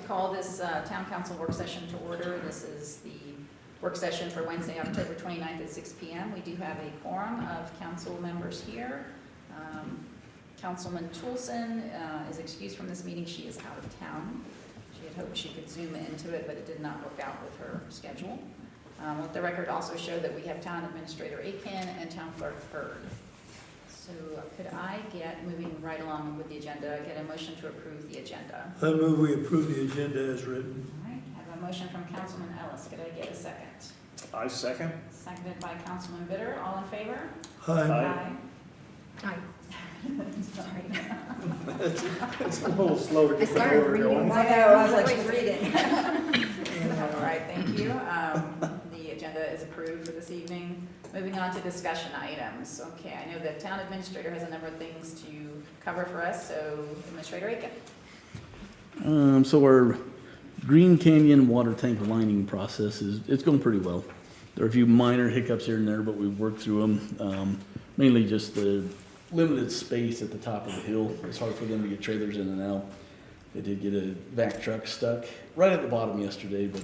call this town council work session to order. This is the work session for Wednesday, October 29th at 6 p.m. We do have a quorum of council members here. Councilman Toulson is excused from this meeting. She is out of town. She had hoped she could Zoom into it, but it did not work out with her schedule. Let the record also show that we have Town Administrator Aiken and Town Clerk Hurd. So could I get, moving right along with the agenda, get a motion to approve the agenda? I move we approve the agenda as written. All right, I have a motion from Councilman Ellis. Could I get a second? I second. Seconded by Councilman Bitter. All in favor? Aye. Aye. Sorry. It's a little slow to I get the started order reading. going. I know, I was like reading. All right, thank you. The agenda is approved for this evening. Moving on to discussion items. Okay, I know the town administrator has a number of things to cover for us, so Administrator Aiken. So our Green Canyon water tank lining process it's going pretty well. There are a few minor hiccups here and there, but we've worked through them. Mainly just the limited space at the top of the hill. It's hard for them to get trailers in and out. They did get a vac truck stuck right at the bottom yesterday, but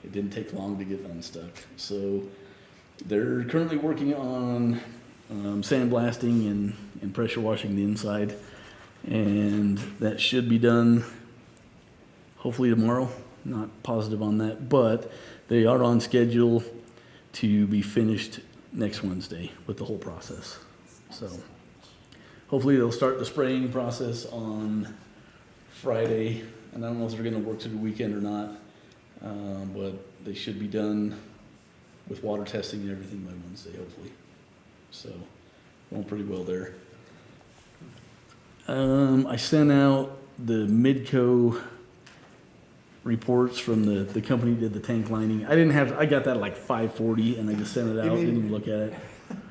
it didn't take long to get unstuck. So they're currently working on sandblasting and pressure washing the inside, and that should be done hopefully tomorrow. Not positive on that, but they are on schedule to be finished next Wednesday with the whole process. So hopefully they'll start the spraying process on Friday, and I don't know if they're going to work through the weekend or not, but they should be done with water testing and everything by Wednesday, hopefully. So, going pretty well there. I sent out the Midco reports from the company that did the tank lining. I got that at like 5:40, and I just sent it out, didn't even look at it.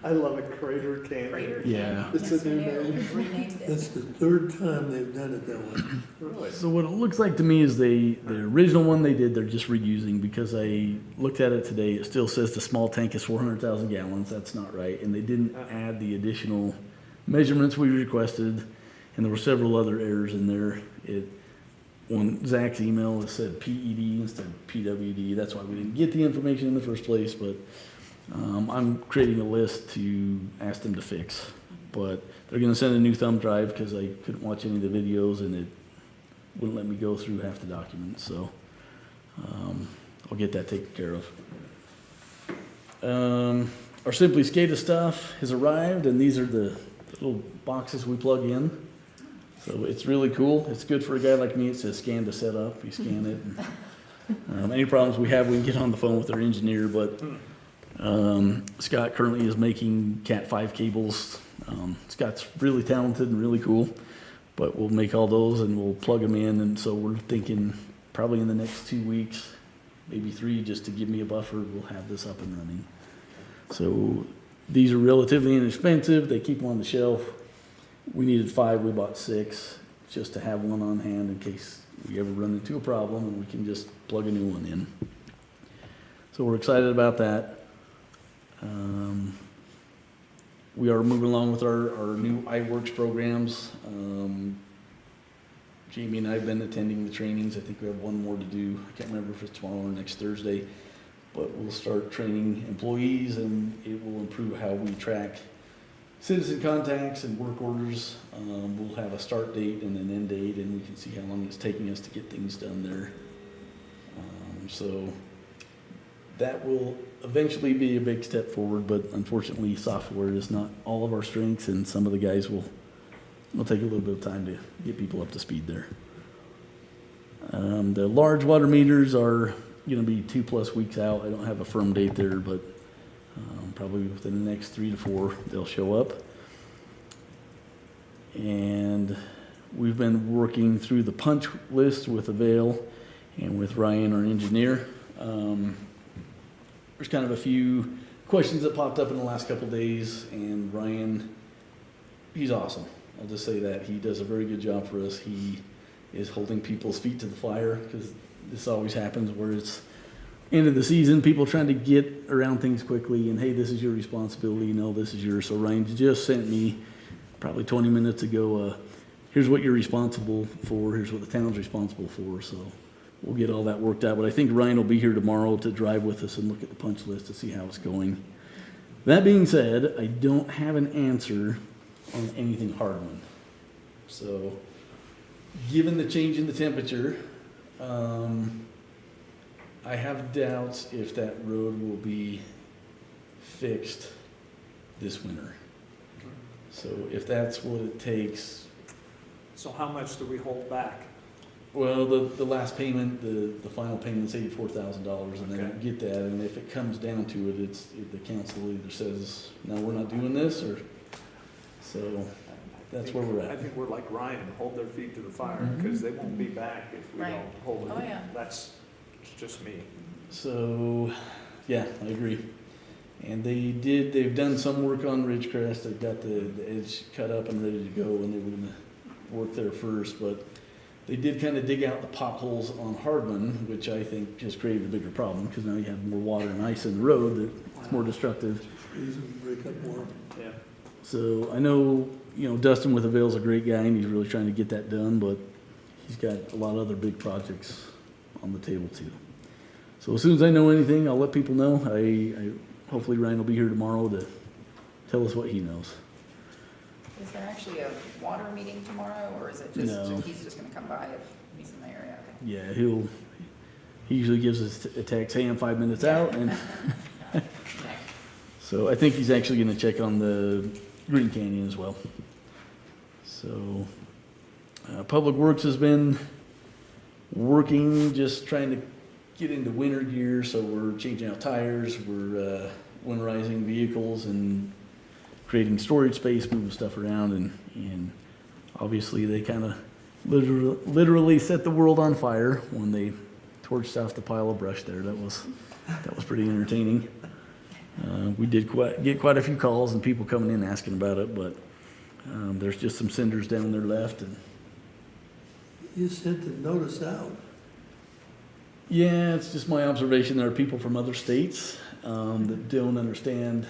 I love it, Crater Canyon. Crater. Yeah. It's a new name. We've renamed it. That's the third time they've done it that way. Really? So what it looks like to me is the original one they did, they're just reusing, because I looked at it today, it still says the small tank is 400,000 gallons. That's not right. And they didn't add the additional measurements we requested, and there were several other errors in there. On Zach's email, it said PED instead of PWD. That's why we didn't get the information in the first place, but I'm creating a list to ask them to fix. But they're going to send a new thumb drive because I couldn't watch any of the videos and it wouldn't let me go through half the documents. So I'll get that taken care of. Our Simply SCADA stuff has arrived, and these are the little boxes we plug in. So it's really cool. It's good for a guy like me. It says scan to set up. You scan it. And, any problems we have, we can get on the phone with our engineer. But Scott currently is making Cat 5 cables. Scott's really talented and really cool. But we'll make all those and we'll plug them in. And so we're thinking probably in the next 2 weeks, maybe 3, just to give me a buffer, we'll have this up and running. So these are relatively inexpensive. They keep them on the shelf. We needed 5, we bought 6, just to have one on hand in case we ever run into a problem and we can just plug a new one in. So we're excited about that. We are moving along with our new iWorks programs. Jamie and I have been attending the trainings. I think we have one more to do. I can't remember if it's tomorrow or next Thursday, but we'll start training employees, and it will improve how we track citizen contacts and work orders. We'll have a start date and an end date, and we can see how long it's taking us to get things done there. So that will eventually be a big step forward, but unfortunately software is not all of our strengths, and some of the guys will take a little bit of time to get people up to speed there. The large water meters are going to be 2+ weeks out. I don't have a firm date there, but probably within the next 3 to 4, they'll show up. And we've been working through the punch list with Avail and with Ryan, our engineer. There's kind of a few questions that popped up in the last couple of days, and Ryan, he's awesome. I'll just say that. He does a very good job for us. He is holding people's feet to the fire, because this always happens where it's end of the season, people trying to get around things quickly, and hey, this is your responsibility, no, this is yours. So Ryan just sent me probably 20 minutes ago, here's what you're responsible for, here's what the town's responsible for. So we'll get all that worked out. But I think Ryan will be here tomorrow to drive with us and look at the punch list to see how it's going. That being said, I don't have an answer on anything Hardman. So, given the change in the temperature, I have doubts if that road will be fixed this winter. So if that's what it takes, So how much do we hold back? well, the last payment, the final payment's $84,000, and they don't Okay. get that, and if it comes down to it, the council either says, no, we're not doing this, or, so, that's where we're at. I think we're like Ryan, hold their feet to the fire, Mhm. because they won't be back if we Right. don't hold it. Oh, yeah. That's just me. So, yeah, I agree. And they've done some work on Ridgecrest, they've got the edge cut up and ready to go, and they were gonna work there first, but they did kind of dig out the potholes on Hardman, which I think just created a bigger problem, because now you have more water and ice in the road that's more destructive. Freeze and break up more. Yeah. So I know, Dustin with Avail's a great guy, and he's really trying to get that done, but he's got a lot of other big projects on the table too. So as soon as I know anything, I'll let people know. Hopefully Ryan will be here tomorrow to tell us what he knows. Is there actually a water meeting tomorrow, or is it just, No. he's just gonna come by if he's in the area? Okay. Yeah, he usually gives us a text, hey, I'm 5 minutes out, and Okay. so I think he's actually gonna check on the Green Canyon as well. So, Public Works has been working, just trying to get into winter gear, so we're changing out tires, we're winterizing vehicles and creating storage space, moving stuff around, and obviously they kind of literally set the world on fire when they torched off the pile of brush there. That was pretty entertaining. We did get quite a few calls and people coming in asking about it, but there's just some cinders down there left, and You sent the notice out. yeah, it's just my observation. There are people from other states that don't understand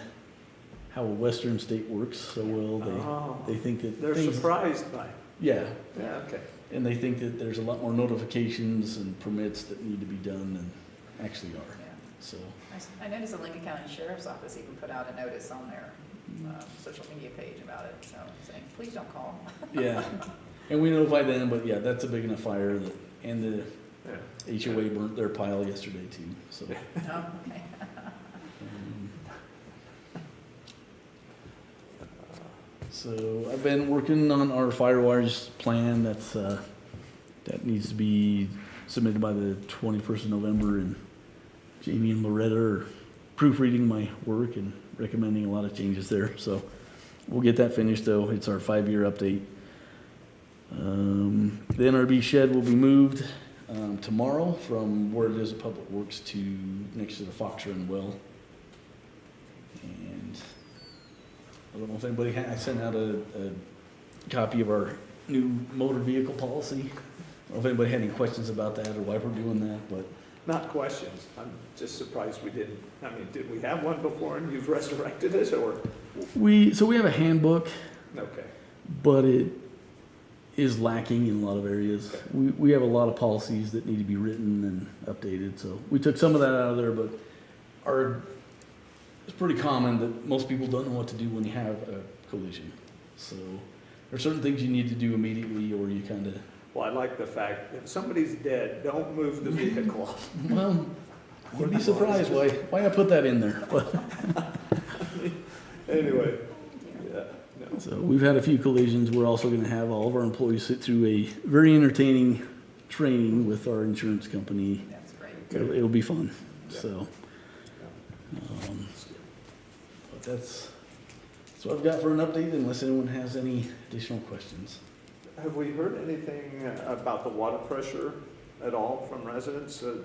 how a western state works so well. Oh, They think that they're things, surprised by it. yeah, Yeah, okay. and they think that there's a lot more notifications and permits that need to be done than actually are. Yeah. So, I noticed the Lincoln County Sheriff's Office even put out a notice on their social media page about it, so saying, please don't call. yeah, and we notify them, but yeah, that's a big enough fire that, and the Yeah. HOA burnt their pile yesterday too, so. Oh, okay. um, So I've been working on our firewires plan, that needs to be submitted by the 21st of November, and Jamie and Loretta are proofreading my work and recommending a lot of changes there, so we'll get that finished though. It's our 5-year update. The NRB shed will be moved tomorrow from where it is at Public Works to next to the Fox Run well. And I don't know if anybody I sent out a copy of our new motor vehicle policy. I don't know if anybody had any questions about that or why we're doing that, but Not questions. I'm just surprised we didn't. I mean, did we have one before and you've resurrected it, or? we have a handbook, Okay. but it is lacking in a lot of areas. We have a lot of policies that need to be written and updated, so we took some of that out of there, but it's pretty common that most people don't know what to do when you have a collision. So there are certain things you need to do immediately, or you kind of, Well, I like the fact, if somebody's dead, don't move the vehicle. well, you'd be surprised why I put that in there. But Anyway, yeah, no. so we've had a few collisions. We're also going to have all of our employees sit through a very entertaining training with our insurance company. That's great. It'll be fun. Yeah. So, but that's what I've got for an update, unless anyone has any additional questions. Have we heard anything about the water pressure at all from residents? Has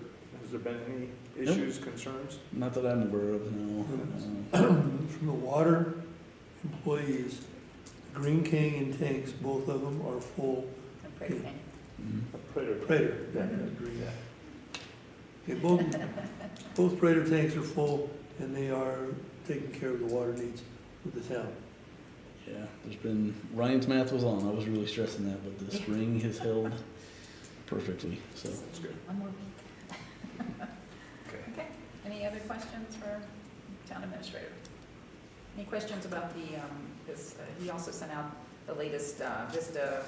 there been any issues, concerns? Not that I'm aware of, no. From the water employees, the Green Canyon tanks, both of them are full. I'm pretty thankful. Prater. Yeah. Green. Okay, both Prater tanks are full, and they are taking care of the water needs of the town. Yeah, Ryan's math was on. I was really stressing that, but the spring has held perfectly, so. That's good. One more week. Okay. Okay, any other questions for town administrator? Any questions about the, he also sent out the latest Vista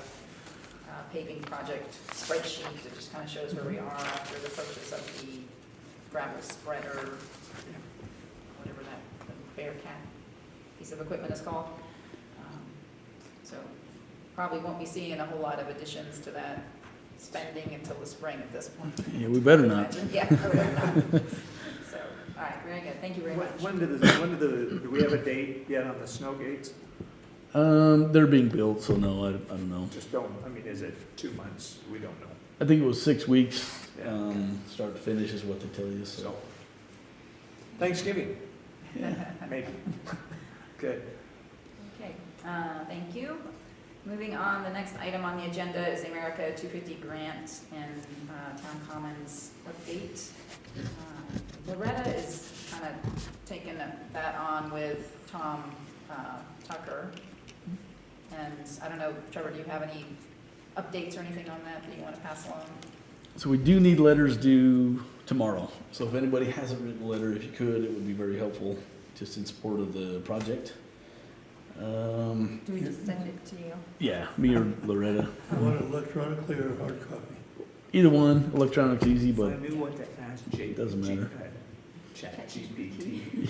paving project spreadsheet that just kind of shows where we are after the purchase of the gravel spreader, whatever that the Bearcat piece of equipment is called. So probably won't be seeing a whole lot of additions to that spending until the spring at this point. Yeah, we better not. Yeah, we better not. So, all right, very good, thank you very much. Do we have a date yet on the snow gates? They're being built, so no, I don't know. Just don't, I mean, is it 2 months? We don't know. I think it was 6 weeks, Yeah. start to finish is what they tell you, so. So, Thanksgiving, Yeah. maybe. Good. Okay, thank you. Moving on, the next item on the agenda is the America 250 grant and Town Commons update. Loretta is kind of taking that on with Tom Tucker. And I don't know, Trevor, do you have any updates or anything on that that you want to pass along? So we do need letters due tomorrow. So if anybody hasn't written a letter, if you could, it would be very helpful, just in support of the project. Do we just send it to you? Yeah, me or Loretta. You want it electronically or hard copy? Either one, electronic's easy, but I knew what to ask Jake. Doesn't matter. Chat GPT.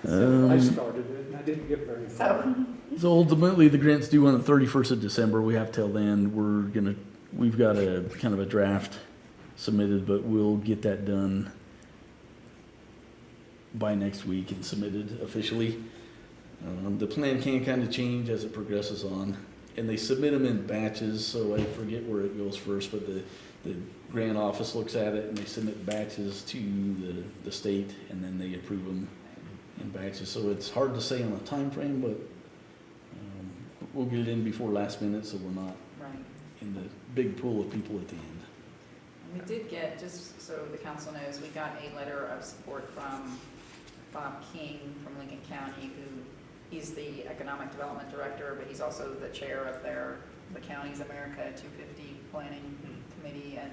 Um, I started it and I didn't get very far. so ultimately, the grant's due on the 31st of December. We have till then. We've got a kind of a draft submitted, but we'll get that done by next week and submitted officially. The plan can kind of change as it progresses on, and they submit them in batches, so I forget where it goes first, but the grant office looks at it and they submit batches to the state, and then they approve them in batches. So it's hard to say on a time frame, but we'll get it in before last minute, so we're not Right. in the big pool of people at the end. And we did get, just so the council knows, we got a letter of support from Bob King from Lincoln County, he's the Economic Development Director, but he's also the chair of the county's America 250 Planning Committee. And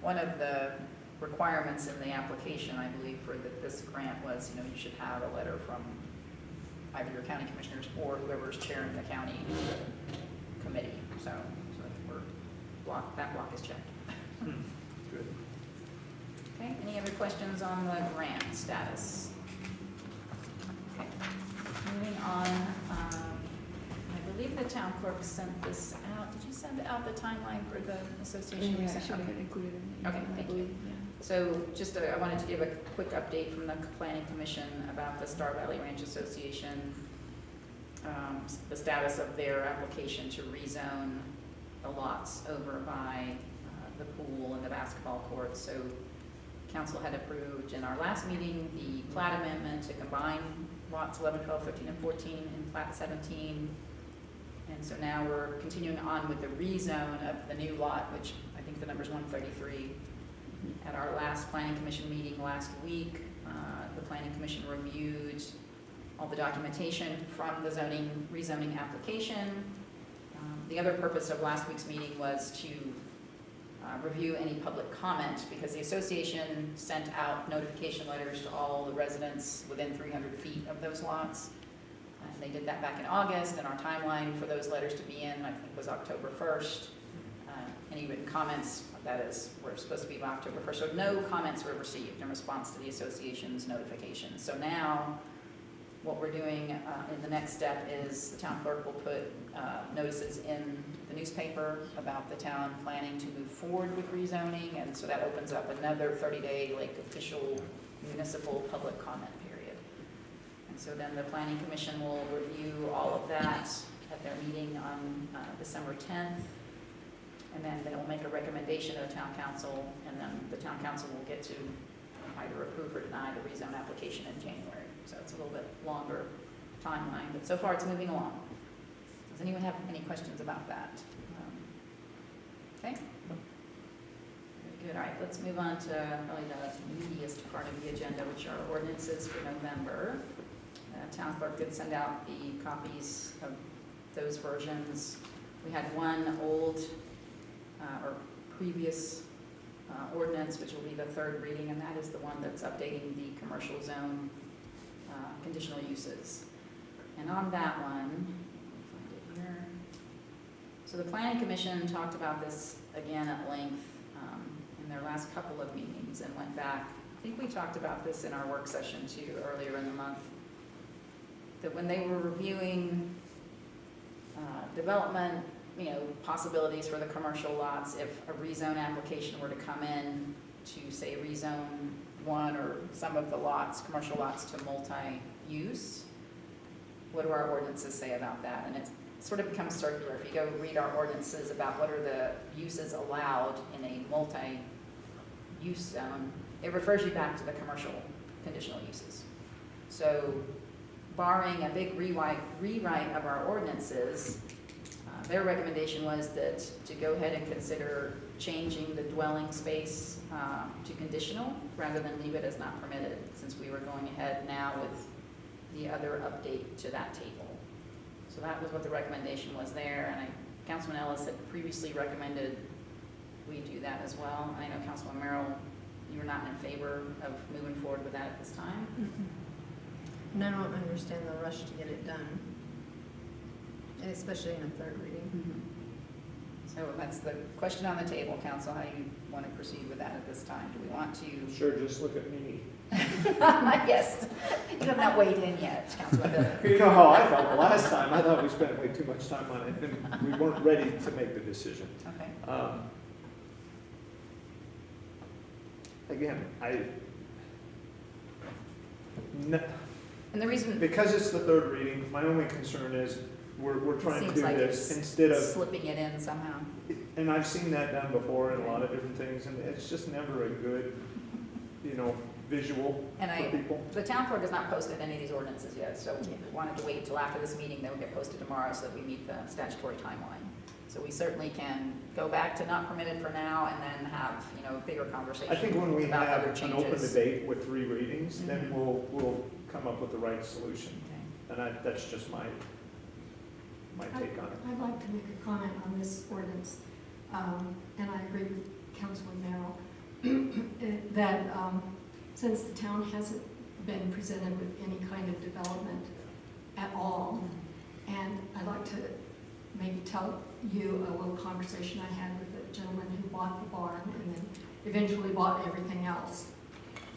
one of the requirements in the application, I believe, for this grant was, you should have a letter from either your county commissioners or whoever's chairing the county committee. So that block is checked. Good. Okay, any other questions on the grant status? Okay, moving on, I believe the town clerk sent this out. Did you send out the timeline for the association? Yeah, Okay. it should have been included in the Okay, email, I thank you. believe, yeah. So just, I wanted to give a quick update from the Planning Commission about the Star Valley Ranch Association, the status of their application to rezone the lots over by the pool and the basketball courts. So council had approved in our last meeting the plat amendment to combine lots 11, 12, 13, and 14 in plat 17. And so now we're continuing on with the rezone of the new lot, which I think the number's 133. At our last planning commission meeting last week, the planning commission reviewed all the documentation from the rezoning application. The other purpose of last week's meeting was to review any public comment, because the association sent out notification letters to all the residents within 300 feet of those lots. And they did that back in August, and our timeline for those letters to be in, I think, was October 1st. Any written comments, were supposed to be by October 1st. So no comments were received in response to the association's notification. So now, what we're doing in the next step is the town clerk will put notices in the newspaper about the town planning to move forward with rezoning, and so that opens up another 30-day official municipal public comment period. And so then the planning commission will review all of that at their meeting on December 10th, and then they'll make a recommendation to the town council, and then the town council will get to either approve or deny the rezone application in January. So it's a little bit longer timeline, but so far it's moving along. Does anyone have any questions about that? Okay. Very good. All right, let's move on to probably the meatiest part of the agenda, which are ordinances for November. Town clerk did send out the copies of those versions. We had one old or previous ordinance, which will be the third reading, and that is the one that's updating the commercial zone conditional uses. And on that one, let me find it here. So the planning commission talked about this again at length in their last couple of meetings and went back. I think we talked about this in our work session too earlier in the month, that when they were reviewing development, possibilities for the commercial lots, if a rezone application were to come in to say rezone one or some of the lots, commercial lots, to multi-use, what do our ordinances say about that? And it sort of becomes circular. If you go read our ordinances about what are the uses allowed in a multi-use zone, it refers you back to the commercial conditional uses. So barring a big rewrite of our ordinances, their recommendation was that to go ahead and consider changing the dwelling space to conditional rather than leave it as not permitted, since we were going ahead now with the other update to that table. So that was what the recommendation was there, and Councilman Ellis had previously recommended we do that as well. I know Councilman Merrill, you were not in favor of moving forward with that at this time. And I don't understand the rush to get it done, especially in a third reading. So that's the question on the table, council, how you want to proceed with that at this time. Do we want to? Sure, just look at me. Yes, you have not weighed in yet, Councilman Miller. You know how I felt the last time. I thought we spent way too much time on it, and we weren't ready to make the decision. Okay. Again, And the reason because it's the third reading, my only concern is we're trying to seems do like this it's instead of, slipping it in somehow. and I've seen that done before in a lot of different things, and it's just never a good, visual And for people. The town clerk has not posted any of these ordinances yet, so we Yeah. wanted to wait until after this meeting, they will get posted tomorrow so that we meet the statutory timeline. So we certainly can go back to not permitted for now and then have, a bigger conversation I think when we about have other an open changes. debate with 3 readings, then Mhm. we'll come up with the right solution. Okay. And that's just my take on it. I'd like to make a comment on this ordinance, and I agree with Councilman Merrill, that since the town hasn't been presented with any kind of development at all, and I'd like to maybe tell you a little conversation I had with the gentleman who bought the barn and then eventually bought everything else.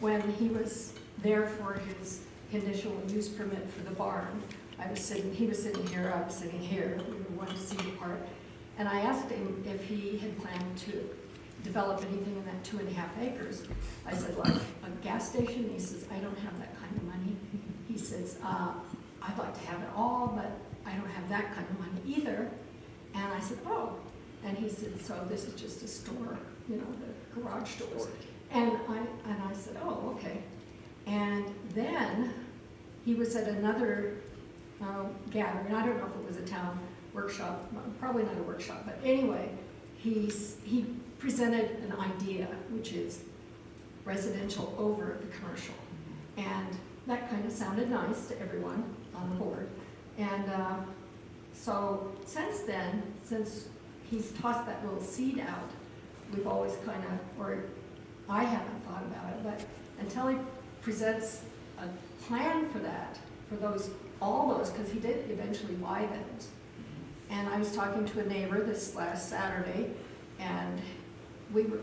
When he was there for his conditional use permit for the barn, he was sitting here, I was sitting here, we were one seat apart, and I asked him if he had planned to develop anything in that 2.5 acres. I said, like a gas station? He says, I don't have that kind of money. He says, I'd like to have it all, but I don't have that kind of money either. And I said, oh. And he said, so this is just a store, the garage doors. And I said, oh, okay. And then he was at another gathering. I don't know if it was a town workshop, probably not a workshop, but anyway, he presented an idea, which is residential over the commercial. And that kind of sounded nice to everyone on the board. And so since then, since he's tossed that little seed out, we've always or I haven't thought about it, but until he presents a plan for that, for all those, because he did eventually buy those. And I was talking to a neighbor this last Saturday, and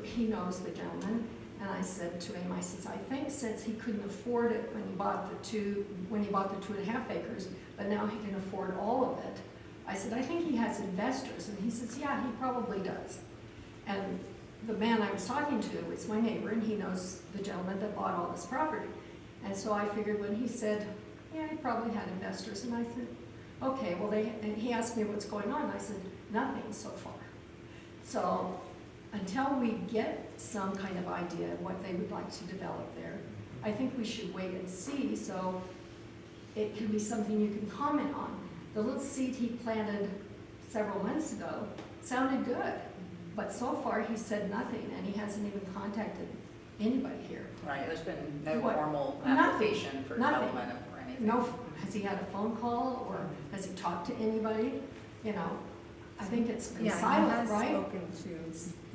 he knows the gentleman, and I said to him, I think since he couldn't afford it when he bought the 2.5 acres, but now he can afford all of it, I said, I think he has investors. And he says, yeah, he probably does. And the man I was talking to is my neighbor, and he knows the gentleman that bought all this property. And so I figured when he said, yeah, he probably had investors, and I said, okay, well, and he asked me what's going on. I said, nothing so far. So until we get some kind of idea of what they would like to develop there, I think we should wait and see, so it can be something you can comment on. The little seed he planted several months ago sounded good, but so far he said nothing, and he hasn't even contacted anybody here. Right, there's been no What? formal Nothing. application for Nothing. development or anything. No, has he had a phone call, or has he talked to anybody? I think it's been Yeah, he silent, has right? spoken to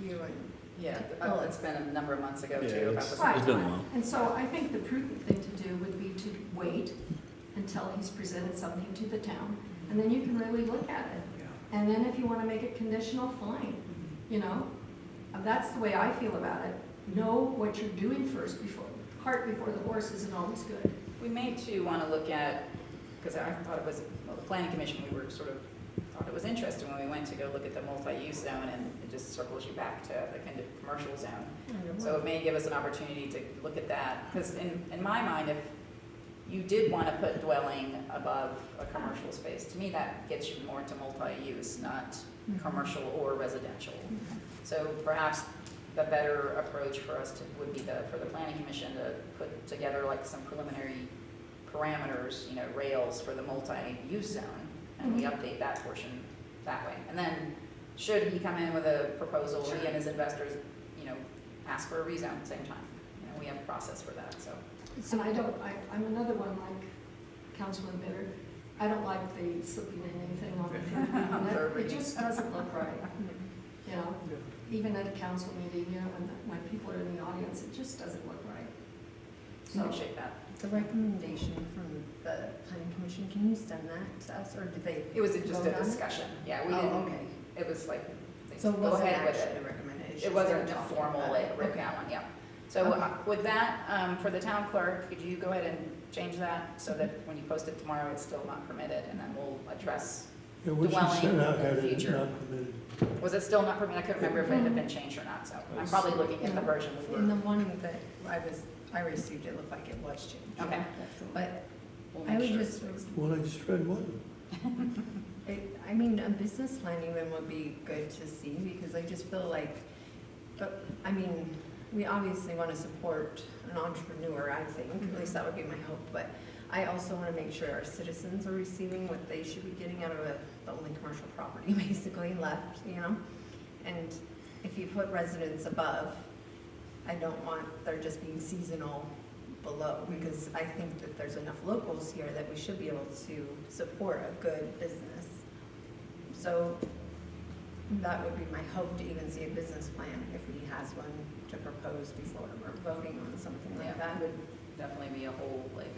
you and, Yeah, it's been a number of months ago Yeah, too. it's- about Right. It's been a while. And so I think the prudent thing to do would be to wait until he's presented something to the town, and then you can really look at it. And then if you want to make it conditional, fine, you know? That's the way I feel about it. Know what you're doing first before, cart before the horse isn't always good. We may too want to look at, because I thought it was, well, the planning commission, we were sort of, thought it was interesting when we went to go look at the multi-use zone, and it just circles you back to the kind of commercial zone. So it may give us an opportunity to look at that, because in my mind, if you did want to put dwelling above a commercial space, to me, that gets you more to multi-use, not commercial or residential. So perhaps the better approach for us to, would be for the planning commission to put together like some preliminary parameters, you know, rails for the multi-use zone, and we update that portion that way. And then, should he come in with a proposal, he and his investors, you know, ask for a rezone at the same time. You know, we have a process for that, so. And I'm another one like Councilman Bitter. I don't like the slipping in anything on the On third third reading. It reading. just doesn't look right, you know? Even at a council meeting, you know, when people are in the audience, it just doesn't look right. So, Appreciate that. the recommendation from the planning commission, can you send that to us, or did they? It was just vote a on it? discussion, yeah, we Oh, didn't, okay. it was like, So it go wasn't ahead with actually it. recommended? it's It just wasn't they're a talking formal, about like, it. written Okay. out one, yeah. So Okay. with that, for the town clerk, could you go ahead and change that so that when you post it tomorrow, it's still not permitted, and then we'll address, Yeah, what you Dwelling sent out in the had it future. not permitted. was it still not permitted? I couldn't remember if it had been changed or not, so I'm probably looking at the version we In were. the one that I received, it looked like it was changed. Okay. But We'll I make would sure just, it's fixed. Well, I just read one. I mean, a business plan even would be good to see, because I just feel like, I mean, we obviously want to support an entrepreneur, I think, at least that would be my hope, but I also want to make sure our citizens are receiving what they should be getting out of the only commercial property basically left, you know? And if you put residents above, I don't want there just being seasonal below, because I think that there's enough locals here that we should be able to support a good business. So that would be my hope, to even see a business plan if he has one to propose before we're voting on something Yeah, like it that. would definitely be a whole, like,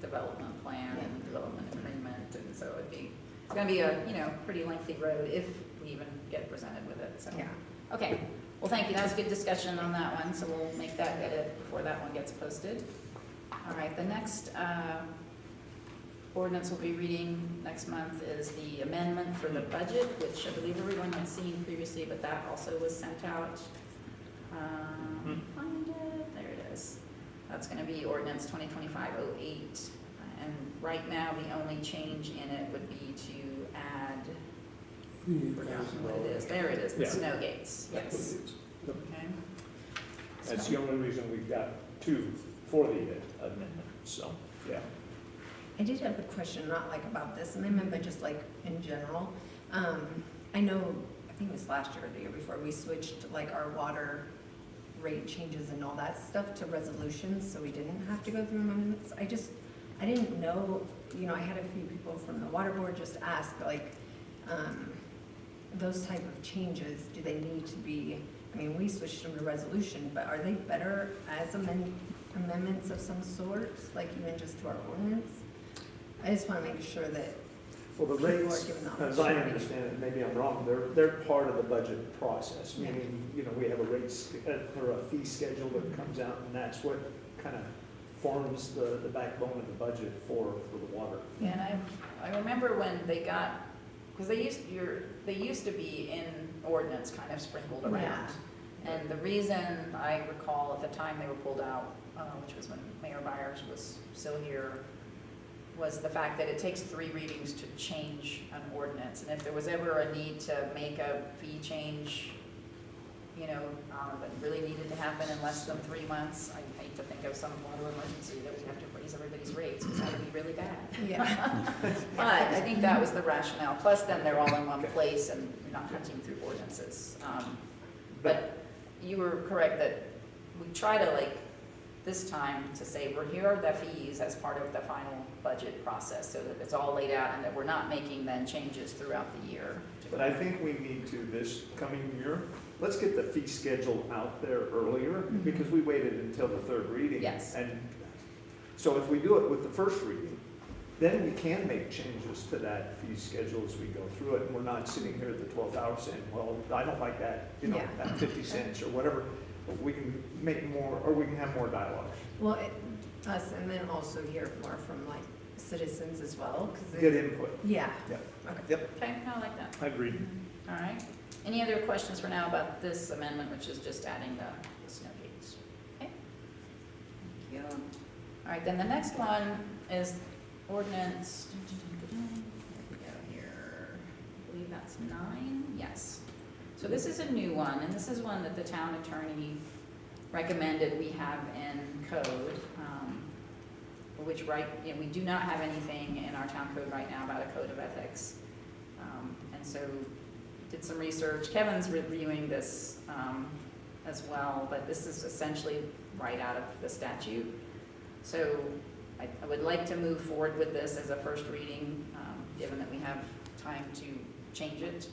development plan and development agreement, and so it'd be, it's gonna be a, you know, pretty lengthy road if we even get presented with it, so. Yeah. Okay, well, thank you, that was a good discussion on that one, so we'll make that edit before that one gets posted. All right, the next ordinance we'll be reading next month is the amendment for the budget, which I believe everyone had seen previously, but that also was sent out. Find it, there it is. That's gonna be ordinance 2025-08, and right now, the only change in it would be to add, forgotten what it is, there it is, the Yeah. snow gates, yes. Yep. Okay. That's the only reason we've got two for the amendment, so, yeah. I did have a question, not like about this amendment, but just like in general. I know, I think it was last year or the year before, we switched like our water rate changes and all that stuff to resolutions, so we didn't have to go through amendments. I didn't know, you know, I had a few people from the water board just ask, like, those type of changes, do they need to be, I mean, we switched them to resolution, but are they better as amendments of some sort, like even just to our ordinance? I just want to make sure that Well, the people are rates, given the as I opportunity. understand it, maybe I'm wrong, they're part of the budget process, meaning, you know, we have a rates, or a fee schedule that comes out, and that's what kind of forms the backbone of the budget for the water. And I remember when they got, because they used to be in ordinance kind of sprinkled around. Yeah. And the reason I recall at the time they were pulled out, which was when Mayor Byers was still here, was the fact that it takes 3 readings to change an ordinance. And if there was ever a need to make a fee change, you know, that really needed to happen in less than 3 months, I hate to think of some water emergency that we'd have to raise everybody's rates, because that would be really bad. Yeah. But I think that was the rationale. Plus, then they're all in one place and you're not hunting through ordinances. But you were correct that we try to, like, this time to say, here are the fees as part of the final budget process, so that it's all laid out and that we're not making then changes throughout the year to But I think we need to, this coming year, let's get the fee schedule out there earlier, because we waited until the third reading. Yes. And so if we do it with the first reading, then we can make changes to that fee schedule as we go through it, and we're not sitting here at the 12th hour saying, well, I don't like that, Yeah. that 50 cents or whatever. We can make more, or we can have more dialogue. Well, us, and then also hear more from like citizens as well, because. Get input. Yeah. Yep. Okay. Yep, Okay, I like that. I agree. All right. Any other questions for now about this amendment, which is just adding the snow gates? Okay. Thank you. All right, then the next one is ordinance. There we go here. I believe that's 9. Yes. So this is a new one, and this is one that the town attorney recommended we have in code, which we do not have anything in our town code right now about a code of ethics. And so did some research. Kevin's reviewing this as well, but this is essentially right out of the statute. So I would like to move forward with this as a first reading, given that we have time to change it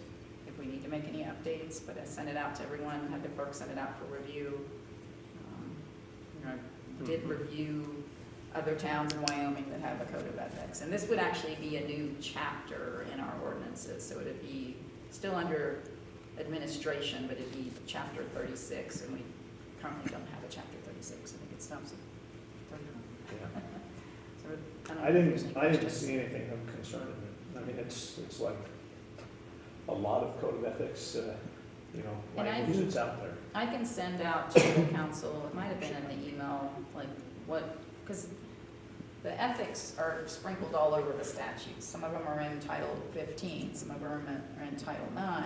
if we need to make any updates, but I sent it out to everyone, had the clerk send it out for review. I did review other towns in Wyoming that have a code of ethics, and this would actually be a new chapter in our ordinances, so it'd be still under administration, but it'd be chapter 36, and we currently don't have a chapter 36. I think it stops at 35. So I don't know if there's didn't, any I didn't questions. see anything of concern in it. I mean, it's like a lot of code of ethics, And I- language that's out there. I can send out to the council, it might have been in the email, like what, because the ethics are sprinkled all over the statutes. Some of them are in Title 15, some of them are in Title 9.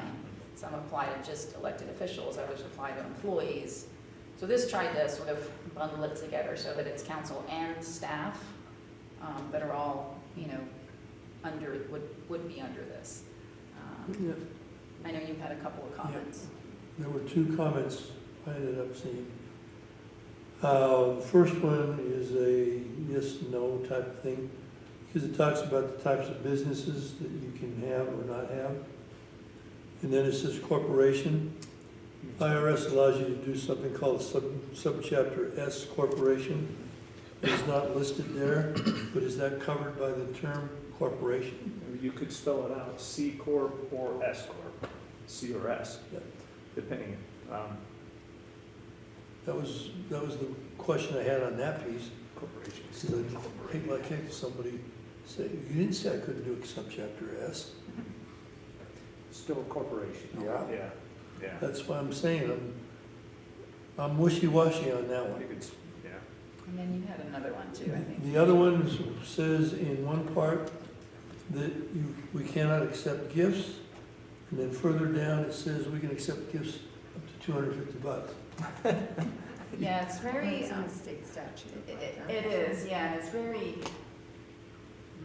Some apply to just elected officials, others apply to employees. So this tried to sort of bundle it together so that it's council and staff that are all, would be under this. Yeah, I know you had a couple of comments. there were 2 comments I ended up seeing. The first one is a yes, no type of thing, because it talks about the types of businesses that you can have or not have. And then it says corporation. IRS allows you to do something called subchapter S corporation. It's not listed there, but is that covered by the term corporation? You could spell it out, C corp or S corp, C or S, Yep. depending. That was the question I had on that piece. Corporations. Because I'd hate like heck if somebody say, you didn't say I couldn't do a subchapter S. Still a corporation. Yeah. Yeah. That's why I'm saying, I'm wishy-washy on that I one. think it's, yeah. And then you had another one too, I think. The other one says in one part that we cannot accept gifts, and then further down it says we can accept gifts up to $250. Yeah, it's very, It's in the state statute. it is, yeah, and it's very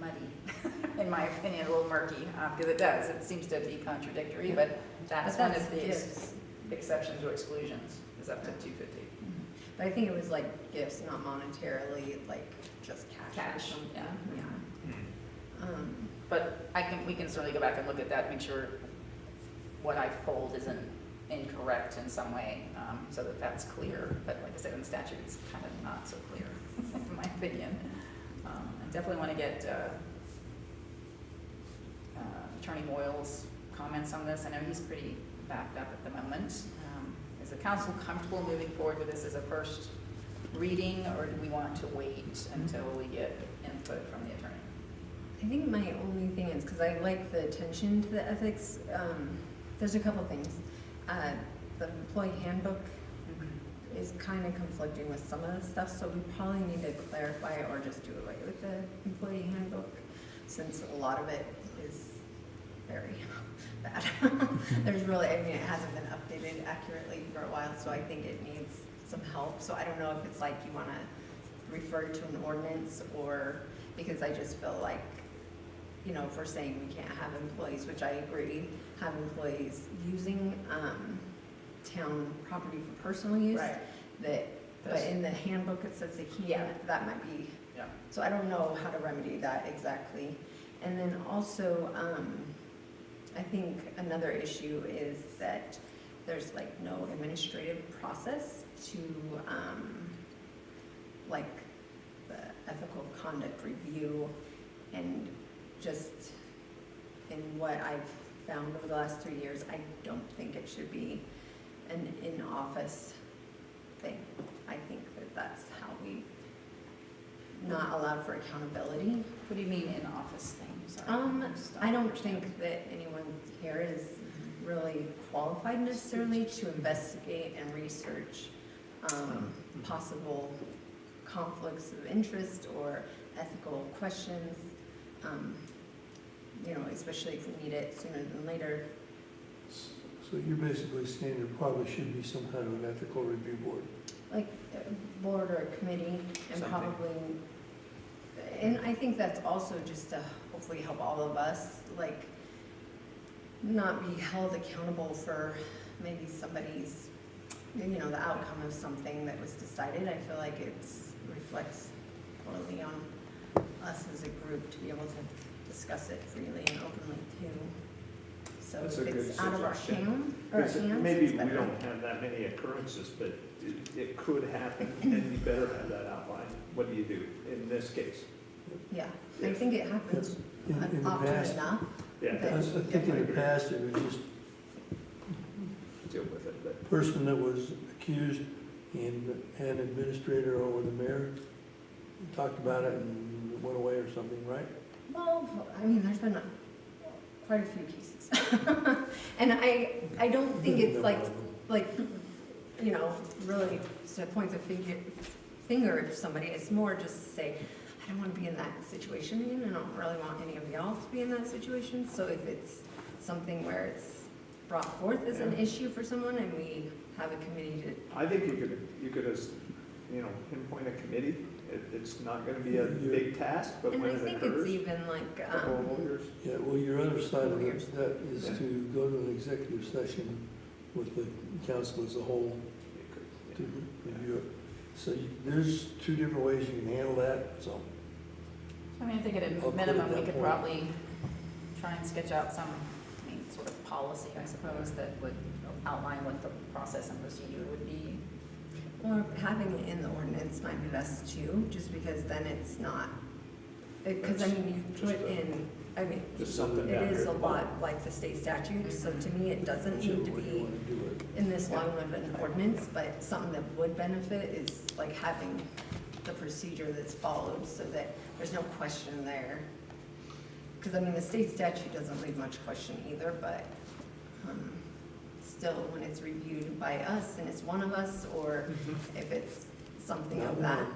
muddy, in my opinion, a little murky, because it seems to be contradictory, but that's one of the gifts. exceptions or exclusions, is up to 250. But I think it was like gifts, not monetarily, like just cash. Cash, yeah. Yeah. But we can certainly go back and look at that, make sure what I've pulled isn't incorrect in some way, so that that's clear. But like I said, in the statute, it's kind of not so clear, in my opinion. I definitely want to get Attorney Moyle's comments on this. I know he's pretty backed up at the moment. Is the council comfortable moving forward with this as a first reading, or do we want to wait until we get input from the attorney? I think my only thing is, because I like the attention to the ethics, there's a couple things. The employee handbook is kind of conflicting with some of the stuff, so we probably need to clarify or just do away with the employee handbook, since a lot of it is very bad. There's really, it hasn't been updated accurately for a while, so I think it needs some help. So I don't know if it's like you want to refer to an ordinance, or, because I just feel like, if we're saying we can't have employees, which I agree, have employees using town property for personal use, Right. but in the handbook it says they can't, Yeah. that might be, Yeah. so I don't know how to remedy that exactly. And then also, I think another issue is that there's like no administrative process to, like, the ethical conduct review, and just in what I've found over the last 3 years, I don't think it should be an in-office thing. I think that that's how we not allowed for accountability. What do you mean in office thing? Sorry. I don't think that anyone here is really qualified necessarily to investigate and research possible conflicts of interest or ethical questions, you know, especially if we need it sooner than later. So you're basically saying there probably should be some kind of an ethical review board. Like a board or a committee, and Something. probably, and I think that's also just to hopefully help all of us, like, not be held accountable for maybe somebody's, you know, the outcome of something that was decided. I feel like it reflects totally on us as a group to be able to discuss it freely and openly too. So That's if a good it's out of our suggestion. hands, Maybe it's we better. don't have that many occurrences, but it could happen, and you better have that outlined. What do you do in this case? Yeah, I think it happens In the often past, enough. Yeah, I think in the past, it was just deal with it, but person that was accused and an administrator or the mayor talked about it and it went away or something, right? Well, I mean, there's been quite a few cases. And I don't think it's like, you know, really to point the finger at somebody. It's more just to say, I don't want to be in that situation again, and I don't really want any of y'all to be in that situation. So if it's something where it's brought forth as an Yeah. issue for someone and we have a committee to, I think you could, you know, pinpoint a committee. It's not gonna be a big task, but and when I it think it's occurs, even like, a couple of lawyers. Yeah, well, your other side of Lawyers. it, that is Yeah. to go to an executive session with the council as a whole to review it. So there's two different ways you can handle that, so. I mean, I think at I'll a put it minimum, that we could point. probably try and sketch out some, I mean, sort of policy, I suppose, that would outline what the process and procedure would be. or having it in the ordinance might be best too, just because then it's not, because I mean, you put in, I mean, Just something it down here is at a the lot bottom. like the state statute, so to me, it doesn't Whichever need to way you be wanna do it. in this long of an ordinance, but something that would benefit is like having the procedure that's followed so that there's no question there. Because I mean, the state statute doesn't leave much question either, but still, when it's reviewed by us and it's one of us, or if it's something of that,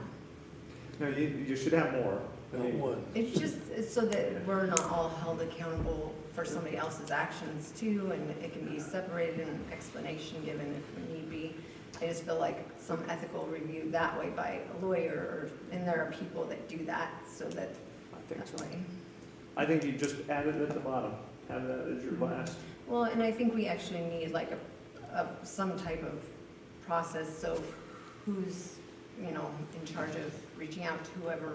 No, you should have more. I Not mean, one. it's just it's so that we're not all held accountable for somebody else's actions too, and it can be separated and explanation given if need be. I just feel like some ethical review that way by a lawyer, and there are people that do that, so that I think that so. way. I think you just add it at the bottom, have that as your last. Well, and I think we actually need like some type of process, so who's, you know, in charge of reaching out to whoever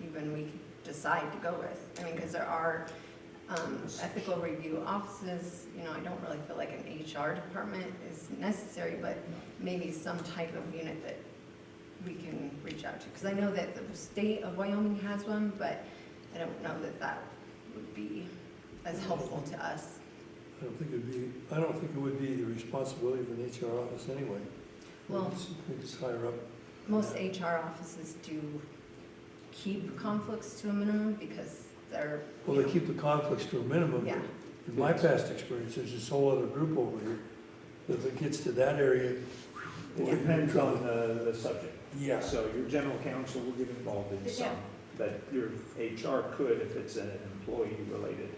even we decide to go with. I mean, because there are ethical review offices, you know, I don't really feel like an HR department is necessary, but maybe some type of unit that we can reach out to. Because I know that the state of Wyoming has one, but I don't know that that would be as helpful to us. I don't think it would be the responsibility of an HR office anyway. Well- It's higher up. Most HR offices do keep conflicts to a minimum because they're, Well, you they know, keep the conflicts to a minimum. yeah. In my past experience, there's this whole other group over here, that if it gets to that area. It depends on the subject. Yeah. So your general counsel will get involved in Yeah. some, but your HR could if it's an employee-related,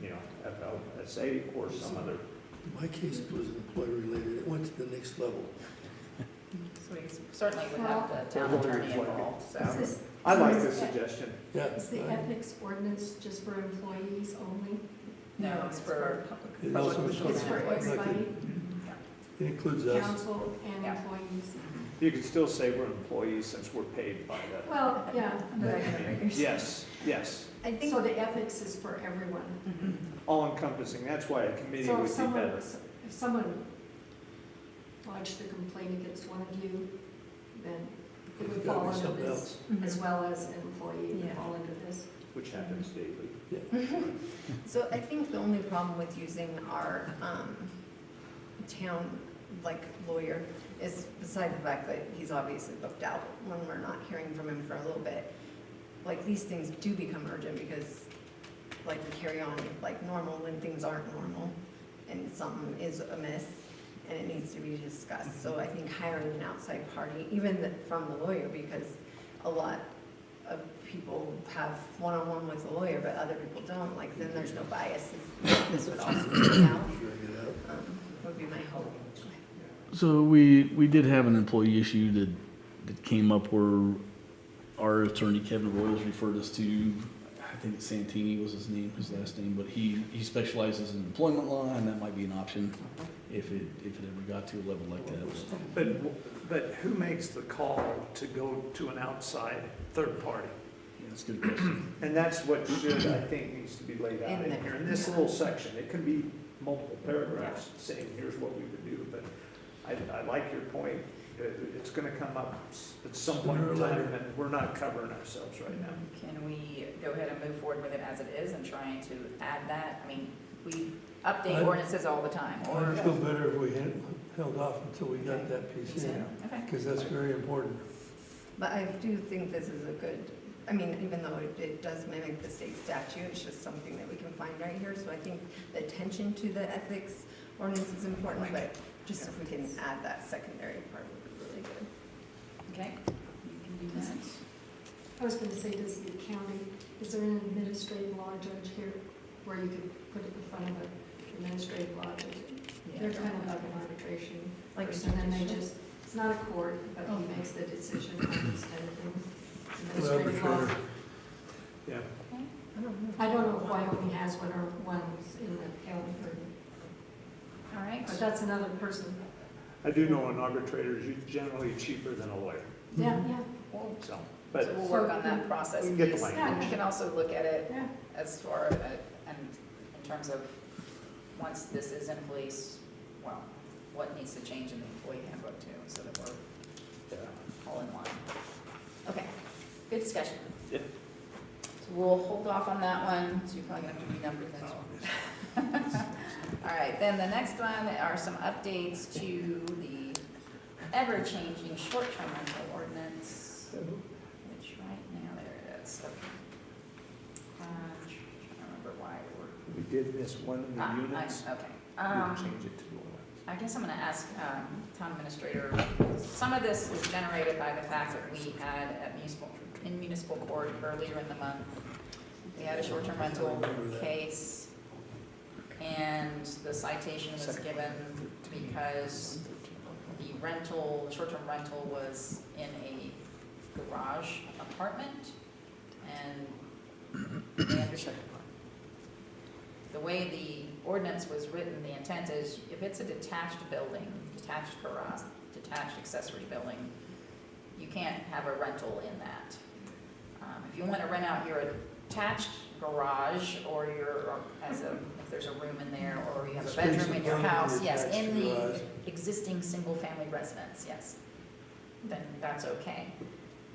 you know, FLSA or some other. In my case, it was employee-related, it went to the next level. So we certainly would have the town attorney involved, so. Is this- I like this suggestion. Yeah. Is the ethics ordinance just for employees only? No, it's for It also public. includes, It's for like, everybody, it includes us. council and Yeah. employees? You could still say we're employees since we're paid by the. Well, yeah, Under regulators. Yes, yes, I think, so the ethics is for everyone. Mhm. all encompassing, that's why a committee So would if be better. someone lodged a complaint against one of you, then it would It's gotta fall be under something this, else. as well as an employee would Yeah. fall under this. Which happens daily. so I think the only problem with using our, town, like, lawyer is beside the fact that he's obviously booked out when we're not hearing from him for a little bit. Like, these things do become urgent because, like, we carry on like normal when things aren't normal and something is amiss and it needs to be discussed. So I think hiring an outside party, even from the lawyer, because a lot of people have one-on-one with a lawyer, but other people don't, like, then there's no biases. This would also work out, would be my hope. So we did have an employee issue that came up where our attorney Kevin Royals referred us to, I think Santini was his name, his last name, but he specializes in employment law, and that might be an option if it ever got to a level like that. But who makes the call to go to an outside third party? Yeah, that's a good question. And that's what should, I think, needs to be laid out in here, in this little section. It can be multiple paragraphs saying, here's what we would do, but I like your point. It's gonna come up at some point Sooner or in time, later. and we're not covering ourselves right now. Can we go ahead and move forward with it as it is and trying to add that? I mean, we update I'd- ordinances all the time, or. I'd feel better if we held off until we got that piece in, Okay. because that's very important. But I do think this is a good, I mean, even though it does mimic the state statute, it's just something that we can find right here. So I think the attention to the ethics ordinance is important, but just if we can add that secondary part would be really good. Okay, you can do that. I was gonna say, does the county, is there an administrative law judge here where you could put it in front of an administrative law judge? They're kind of like an arbitration Like a person, and they judicial? just, it's not a court, but he makes the decision on this kind of thing. Well, Administrative law. arbitrator. Yeah. I don't know. I don't know if Wyoming has one or one's in the county, All right. but that's another person. I do know an arbitrator is generally cheaper than a lawyer, Yeah, yeah, We'll- so, So but we'll work on that process. we can get the piece. language. We can also look at it yeah. as far, and in terms of, once this is in place, well, what needs to change in the employee handbook too, so that we're all in line. Okay, good discussion. Yeah. So we'll hold off on that one, so you're probably gonna have to renumber this one. All right, then the next one are some updates to the ever-changing short-term rental ordinance, which right now, there it is, okay. Trying to remember why we're. we did miss one of the units. Okay. We can change it to one. I guess I'm gonna ask, town administrator, some of this is generated by the fact that we had in municipal court earlier in the month, we had a short-term rental case, and the citation was given because the short-term rental was in a garage apartment, and they understood. The way the ordinance was written, the intent is, if it's a detached building, detached garage, detached accessory building, you can't have a rental in that. If you want to rent out your attached garage, or if there's a room in there, or you have a Space bedroom in your above the house, yes, attached in the garage. existing single-family residence, yes, then that's okay.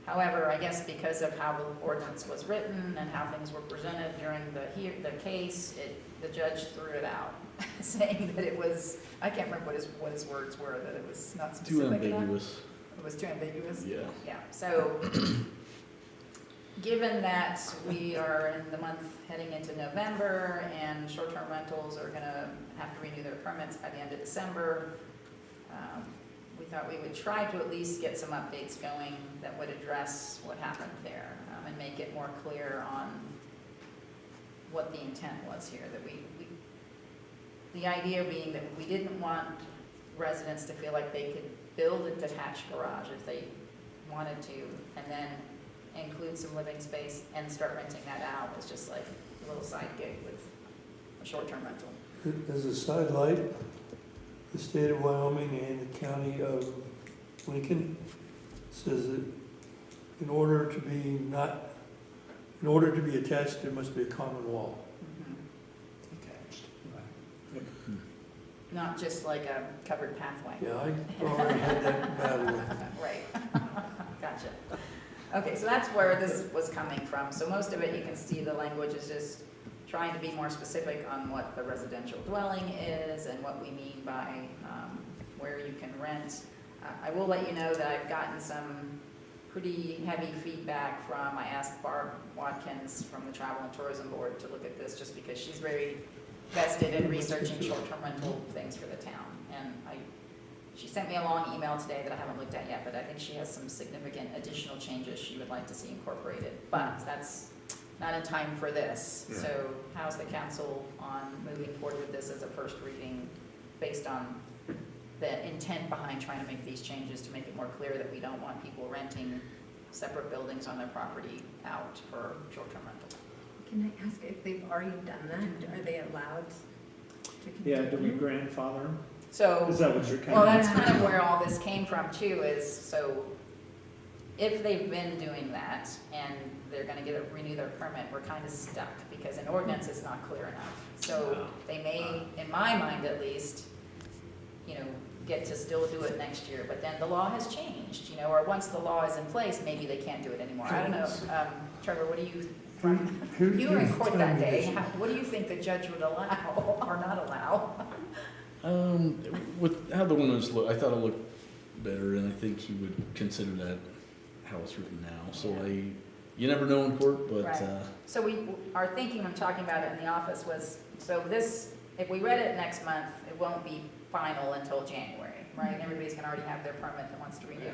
However, I guess because of how the ordinance was written and how things were presented during the case, the judge threw it out, saying that it was, I can't remember what his words were, that it was not Too specific enough. ambiguous. It was too ambiguous? Yeah. Yeah, so, given that we are in the month heading into November, and short-term rentals are gonna have to renew their permits by the end of December, we thought we would try to at least get some updates going that would address what happened there, and make it more clear on what the intent was here, that the idea being that we didn't want residents to feel like they could build a detached garage if they wanted to, and then include some living space and start renting that out as just like a little side gig with a short-term rental. As a sidelight, the state of Wyoming and the county of Lincoln, says that in order to be attached, there must be a common wall. Mhm. Attached. Not just like a covered pathway. Yeah, I already had that battle with it. Right. Gotcha. Okay, so that's where this was coming from. So most of it, you can see the language is just trying to be more specific on what the residential dwelling is and what we mean by where you can rent. I will let you know that I've gotten some pretty heavy feedback from, I asked Barb Watkins from the Travel and Tourism Board to look at this just because she's very vested in researching short-term rental things for the town. And she sent me a long email today that I haven't looked at yet, but I think she has some significant additional changes she would like to see incorporated. But that's not in time for this. Yeah. So how's the council on moving forward with this as a first reading based on the intent behind trying to make these changes to make it more clear that we don't want people renting separate buildings on their property out for short-term rental? Can I ask if they've already done that? Are they allowed to continue? Yeah, do we grandfather them? So. Is that what you're kind Well, of? that's kind of where all this came from too, is, so if they've been doing that and they're gonna renew their permit, we're kind of stuck, because in ordinance, it's not clear enough. So they may, in my mind at least, get to still do it next year, but then the law has changed, or once the law is in place, maybe they can't do it anymore. I don't know, Trevor, what do you, you were in court that day, what do you think the judge would allow or not allow? With how the ordinance looked, I thought it looked better, and I think he would consider that how it's written now. So you never know in court, but, Right. So our thinking when talking about it in the office was, so this, if we read it next month, it won't be final until January, right? And everybody's gonna already have their permit that wants to renew.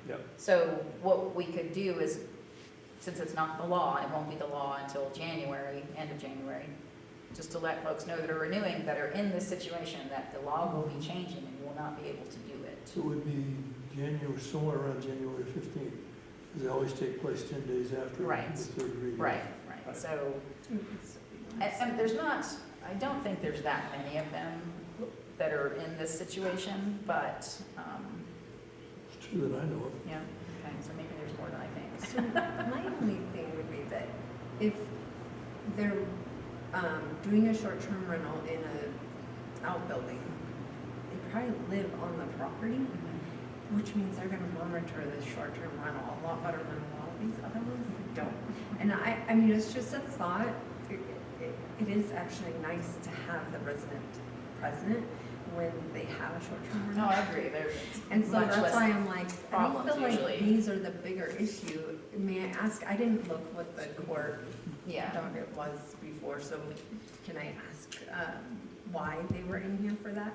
Yep. So what we could do is, since it's not the law, and it won't be the law until January, end of January, just to let folks know that are renewing, that are in this situation, that the law will be changing and you will not be able to do it. So it would be somewhere around January 15th, because they always take place 10 days after Right. the third reading. Right. So, and there's not, I don't think there's that many of them that are in this situation, but, It's true that I know of. yeah, okay, so maybe there's more than I think. So my only thing would be that if they're doing a short-term rental in a outbuilding, they probably live on the property, which means they're gonna monitor the short-term rental a lot better than a lot of these other ones that don't. And I mean, it's just a thought. It is actually nice to have the resident present when they have a short-term No, rental. I agree, there's And so much that's less why I'm like, I problems feel like usually. these are the bigger issue. May I ask, I didn't look what the court Yeah, docket was before, so can I ask why they were in here for that?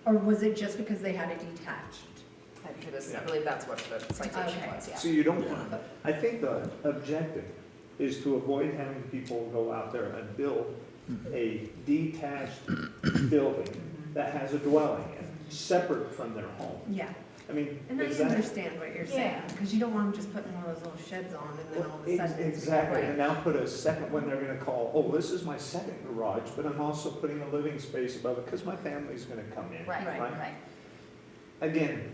Or was it just because they had it detached? I believe that's what the citation Okay. was, yeah. So you don't want, I think the objective is to avoid having people go out there and build a detached building that has a dwelling in it, separate from their home. Yeah, I mean, and I is that? understand what you're saying, Yeah. because you don't want them just putting one of those little sheds on and then all of a sudden it's. Exactly, and now put a second one they're gonna call, oh, this is my second garage, but I'm also putting a living space above it, because my family's gonna come in. Right, Right. right. Again,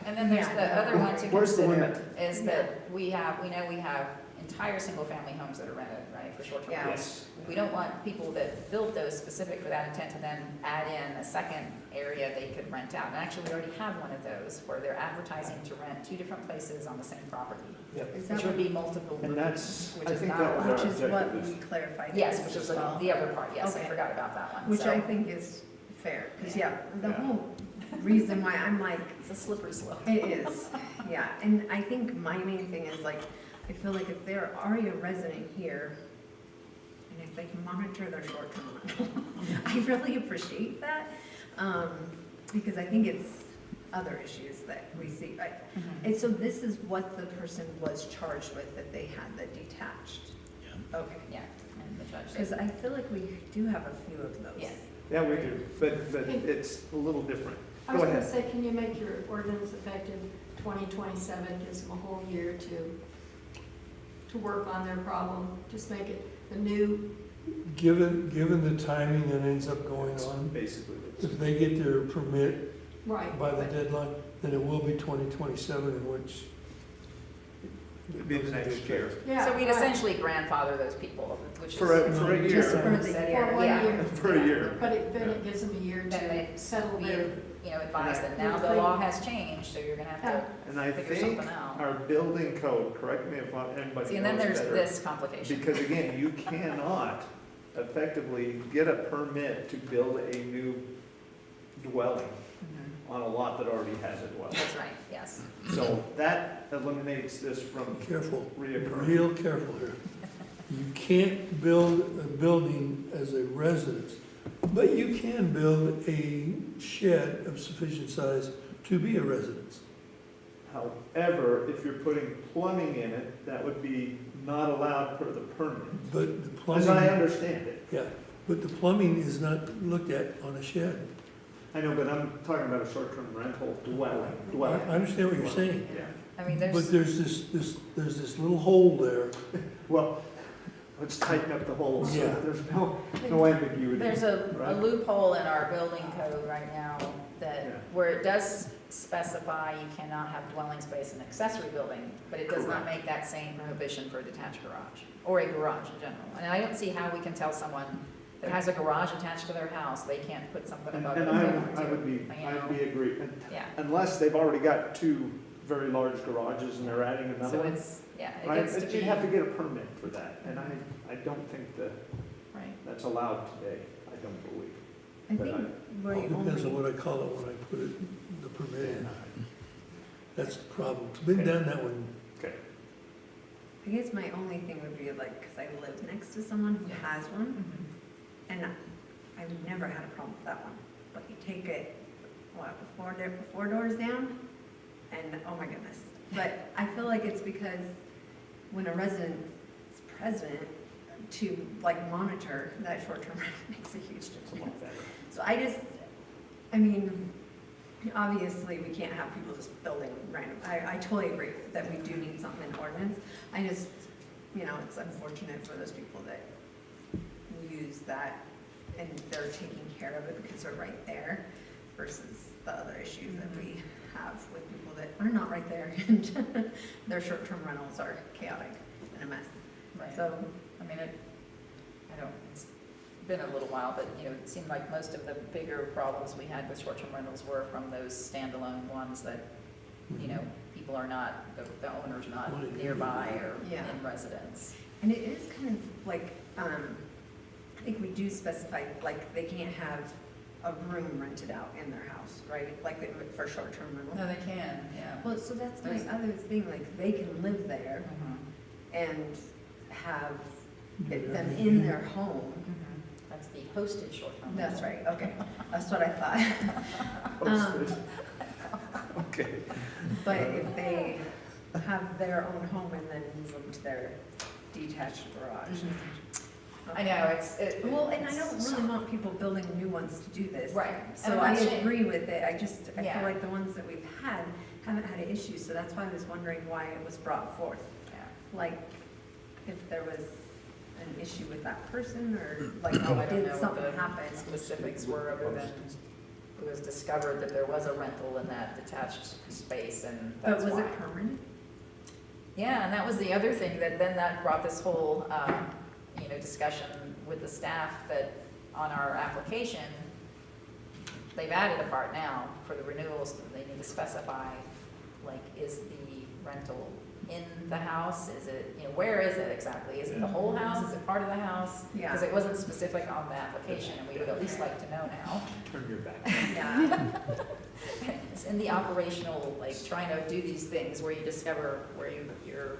And then there's the other one to Where's the consider, limit? is that we know we have entire single-family homes that are rented, right, for short-term Yeah. rentals. yes, We don't want people that built those specific for that intent to then add in a second area they could rent out. And actually, we already have one of those where they're advertising to rent two different places on the same property, Is that which would be multiple And that's- rooms, which I is think not that was allowed. our Which is what objective we clarified. Yes, which is as well. the other part, yes, I Okay. forgot about that one. Which So I think is fair, because Yeah. the Yeah. whole reason why I'm like, It's a slippery slope. it is, yeah, and I think my main thing is like, I feel like if they're already a resident here, and if they can monitor their short-term rental, I really appreciate that, because I think it's other issues that we see, right? And so this is what the person was charged with, that they had the detached? Yeah. Okay, Yeah, and the judge because said, I feel like we do have a few of those. Yeah. yeah, we do, but it's a little different. I was Go gonna ahead. say, can you make your ordinance effective 2027, gives them a whole year to work on their problem, just make it the new, Given the timing that ends up going on, Basically, if they get their permit right. by the but- deadline, then it will be 2027, in which. It'd be the next year. Yeah, So we'd right. essentially grandfather those people, which is. For a year. Just for the Said year. For 1 yeah. year. For a year. But then it gives them a year Then they- to settle We, their, advise them, now the law has changed, so you're gonna have to And I figure think something out. our building code, correct me if anybody See, and then knows there's better. this complication. Because again, you cannot effectively get a permit to build a new dwelling Mhm. on a lot that already has a dwelling. That's right, yes. So that eliminates this from Careful, reoccurring. real careful here. You can't build a building as a residence, but you can build a shed of sufficient size to be a residence. However, if you're putting plumbing in it, that would be not allowed per the permit, But the as I plumbing, understand it. yeah, but the plumbing is not looked at on a shed. I know, but I'm talking about a short-term rental dwelling. I understand what you're saying, Yeah. I mean, but there's, there's this little hole there. Well, let's tighten up the holes, so Yeah. that there's no ambiguity. there's a Right. loophole in our building code right now that, Yeah. where it does specify you cannot have dwelling space in accessory building, but it does not make that same prohibition for a detached garage, or a garage in general. And I don't see how we can tell someone that has a garage attached to their house, they can't put something And above it and if they want I to. would be, You know? I'd be agree, Yeah, unless they've already got two very large garages and they're adding another so one. it's, yeah, it Right, gets to but be, you'd have to get a permit for that, and I don't think that right. that's allowed today, I don't believe. I But think Well, we it depends on only, what I call it when I put it, the permit in. That's the problem. It's been done that one. Okay, I guess my only thing would be like, because I live next to someone who has one, Mhm. and I've never had a problem with that one. But you take it, what, four doors down, and oh my goodness. But I feel like it's because when a resident is present, to like monitor that short-term rental makes a huge it's a difference. lot better. So I mean, obviously, we can't have people just building random, I totally agree that we do need something in ordinance. I just, it's unfortunate for those people that use that and they're taking care of it because they're right there versus the other issues that we have with people that are not right there and their short-term rentals are chaotic and a mess. Right. So, I mean, it's been a little while, but, it seemed like most of the bigger problems we had with short-term rentals were from those standalone ones that, people are not, the owner's not Right. nearby or Yeah. in residence. and it is kind of like, I think we do specify, like, they can't have a room rented out in their house, right? Like they would for short-term rental. No, they can, yeah. Well, so that's my There's- other thing, like, they can live there Mhm. and have Yeah. them in their home. Mhm. That's the hosted short-term. That's rental. right, okay, that's what I thought. Posted. Okay. But if they have their own home and then move them to their detached garage. I know, Well, and I don't really want people building new ones to do this. Right. So And I that's it. agree with it, I Yeah. feel like the ones that we've had haven't had issues, so that's why I was wondering why it was brought forth. Yeah. Like, if there was an issue with that person, or like, Oh, I don't did know what something the happen? specifics were other than it was discovered that there was a rental in that detached space and But that's was why. it permanent? Yeah, and that was the other thing, that brought this whole, discussion with the staff that on our application, they've added a part now for the renewals, that they need to specify, like, is the rental in the house? Is it, where is it exactly? Is it the whole house? Is it part of the house? Yeah. Because it wasn't specific on the application, and we would at least like to know now. Turn your back. Yeah. It's in the operational, like, trying to do these things where you discover where your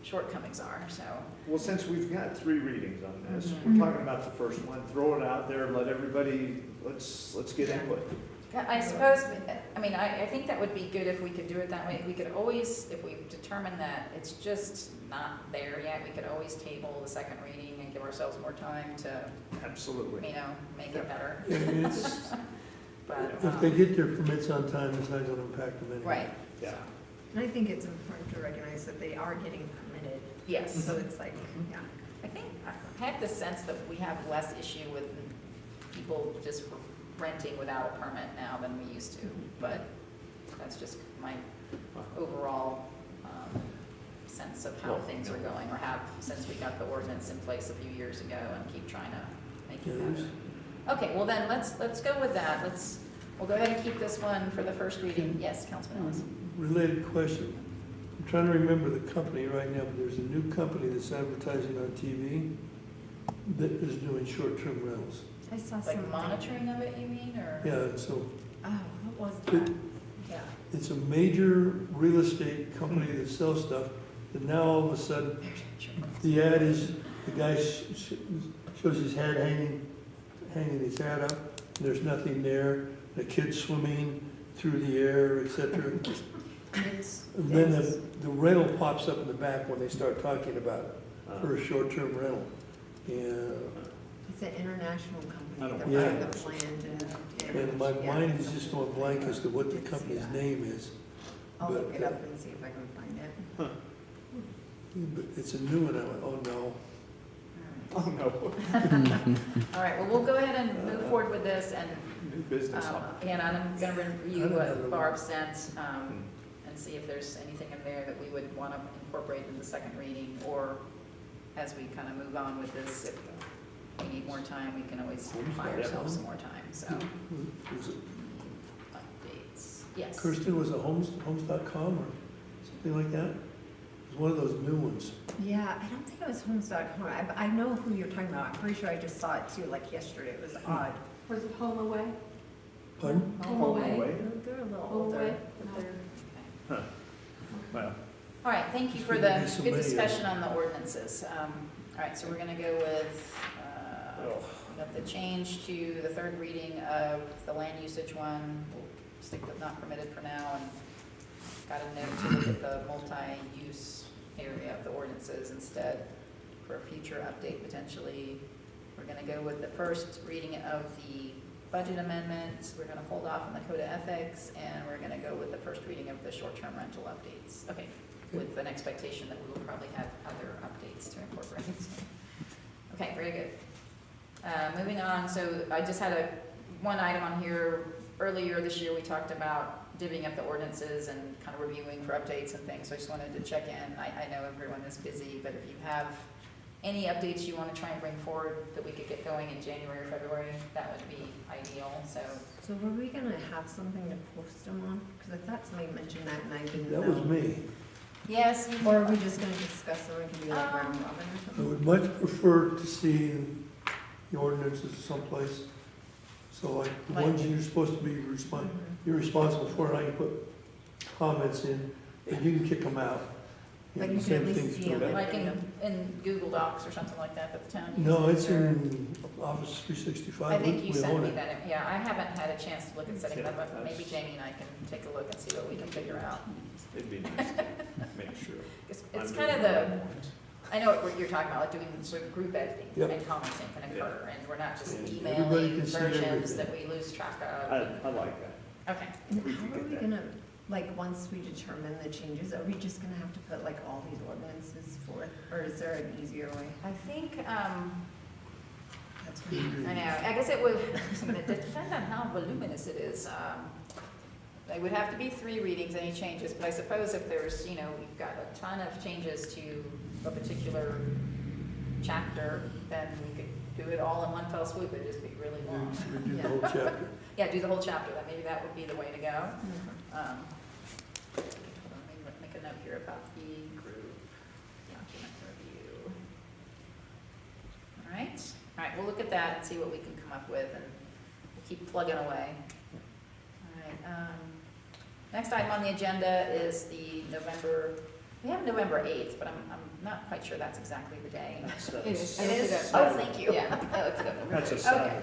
shortcomings are, so. Well, since we've got 3 readings on this, Mhm. we're talking about the first one, throw it out there, let everybody, let's get input. Yeah, I suppose, I think that would be good if we could do it that way. We could always, if we determine that it's just not there yet, we could always table the second reading and give ourselves more time to, Absolutely. make it better. And it's, But, if they get their permits on time, it's not gonna impact them anyway. right, Yeah. And I think it's important to recognize that they are getting permitted, yes. so it's like, yeah. I think, I have the sense that we have less issue with people just renting without a permit now than we used to, but That's just my overall sense of how Well, things are going, or have, since we got the ordinance in place a few years ago, and keep trying to make it Yeah, better. Okay, well then, let's go with that. We'll go ahead and keep this one for the first reading. Yes, Councilman Ellis? Related question. I'm trying to remember the company right now, but there's a new company that's advertising on TV that is doing short-term rentals. I saw Like something. monitoring of it, you mean, or? Yeah, so Oh, what was that? Yeah. it's a major real estate company that sells stuff, and now all of a sudden, the ad is, the guy shows his head hanging his hat up, and there's nothing there, the kid's swimming through the air, etc. It's, And then the rental pops up in the back when they start talking about it, for a short-term rental. Yeah, it's an international I company, don't- they're Yeah. buying the plant and my yeah, mind is it's- just going blank as to what the company's name is. I'll look but, it up and see if I can find it. But it's a new one, I went, oh no. Oh, no, All right, well, we'll go ahead and move forward with this, and, new business. and I'm gonna review I don't what know. Barb sent, and see if there's anything in there that we would want to incorporate in the second reading, or as we kind of move on with this, if we need more time, we can always buy ourselves some more time, so. Was it Updates, yes. Kirsten, was it homes.com or something like that? It was one of those new ones. Yeah, I don't think it was homes.com. I know who you're talking about. I'm pretty sure I just saw it too, like yesterday. It was odd. Was it Home Away? Pardon? Home Away? They're a little Home older, Away? but they're. Well, All right, thank you for the There's so good many of them. discussion on the ordinances. All right, so we're gonna go with, we got the change to the third reading of the land usage one. We'll stick with not permitted for now, and got a note to look at the multi-use area of the ordinances instead for a future update potentially. We're gonna go with the first reading of the budget amendments. We're gonna hold off on the code of ethics, and we're gonna go with the first reading of the short-term rental updates. Okay, with an expectation that we will probably have other updates to incorporate. Okay, very good. Moving on, so I just had one item on here. Earlier this year, we talked about divvying up the ordinances and kind of reviewing for updates and things, so I just wanted to check in. I know everyone is busy, but if you have any updates you want to try and bring forward that we could get going in January or February, that would be ideal, so. So were we gonna have something to post them on? Because I thought somebody mentioned that and I didn't know. That was me. Yes. Or are we just gonna discuss them? It could be like round robin or I something? would much prefer to see the ordinances someplace. So like the ones you're supposed to be you're responsible for, and I can put comments in, and you can kick them out. Like you can Same at least thing's see true. them. Like in Google Docs or something like that the town uses? No, it's or- in Office 365. I think you We sent own me it. that, yeah, I haven't had a chance to look at setting Yeah, that up, but maybe that's- Jamie and I can take a look and see what we can figure out. it'd be nice to make sure. It's I'm kind doing of my the, ones. I know what you're talking about, like doing sort of group editing Yep. and commenting can occur, and we're not just Yeah. Everybody emailing can see versions everything. that we lose track of. I like that. Okay, And We how could are get we that. gonna, like, once we determine the changes, are we just gonna have to put like all these ordinances forth? Or is there an easier way? I think, That's I know, I guess it would, it depends on how voluminous it is. They would have to be 3 readings, any changes, but I suppose if there's, you know, we've got a ton of changes to a particular chapter, then we could do it all in one fell swoop, it'd just be really long. We do the whole chapter. Yeah, do the whole chapter, then maybe that would be the way to go. Mhm. Hold on, let me make a note here about the group document review. All right, we'll look at that and see what we can come up with, and we'll keep plugging away. All right, next item on the agenda is the we have November 8th, but I'm not quite sure that's exactly the day. That's, It is. It is? That's Oh, thank you. Yeah, I looked it up. That's a Okay. Saturday.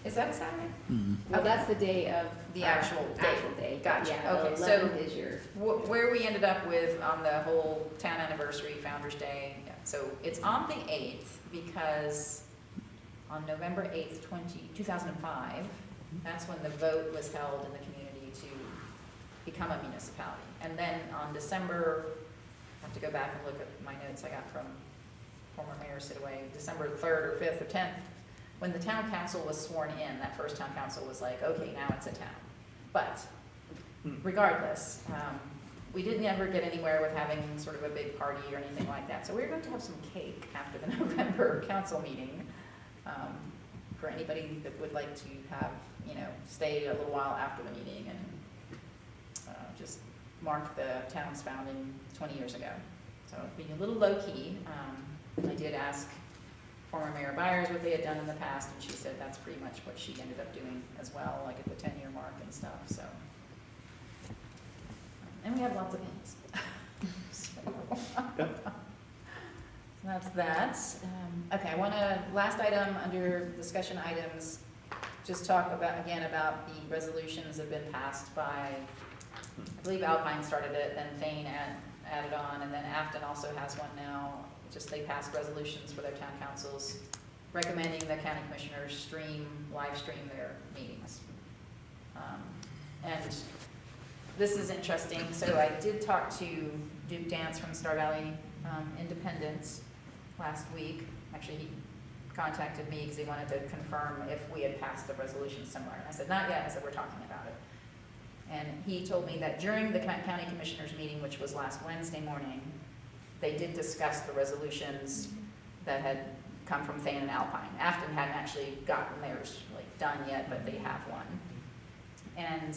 Is that a Saturday? Mhm. Well, that's the day of. The actual day. Actual day. Gotcha. Yeah, the Okay, so- 11th is your. Where we ended up with on the whole town anniversary, Founder's Day, so it's on the 8th because on November 8th, 2005, that's when the vote was held in the community to become a municipality. And then on December, I have to go back and look at my notes I got from former Mayor Sidaway, December 3rd or 5th or 10th, when the town council was sworn in, that first town council was like, okay, now it's a town. But regardless, we didn't ever get anywhere with having sort of a big party or anything like that. So we're going to have some cake after the November council meeting, for anybody that would like to have, stay a little while after the meeting and just mark the town's founding 20 years ago. So being a little low-key, I did ask former Mayor Byers what they had done in the past, and she said that's pretty much what she ended up doing as well, like at the 10-year mark and stuff, so. And we have lots of things. So that's that. Okay, I want to, last item under discussion items, just talk about the resolutions that have been passed by, I believe Alpine started it, then Thane added on, and then Afton also has one now. Just they passed resolutions for their town councils recommending the county commissioners live stream their meetings. And this is interesting. So I did talk to Duke Dance from Star Valley Independence last week. Actually, he contacted me because he wanted to confirm if we had passed a resolution similar. And I said, not yet. I said, we're talking about it. And he told me that during the county commissioners meeting, which was last Wednesday morning, they did discuss the resolutions that had come from Thane and Alpine. Afton hadn't actually gotten theirs done yet, but they have one. And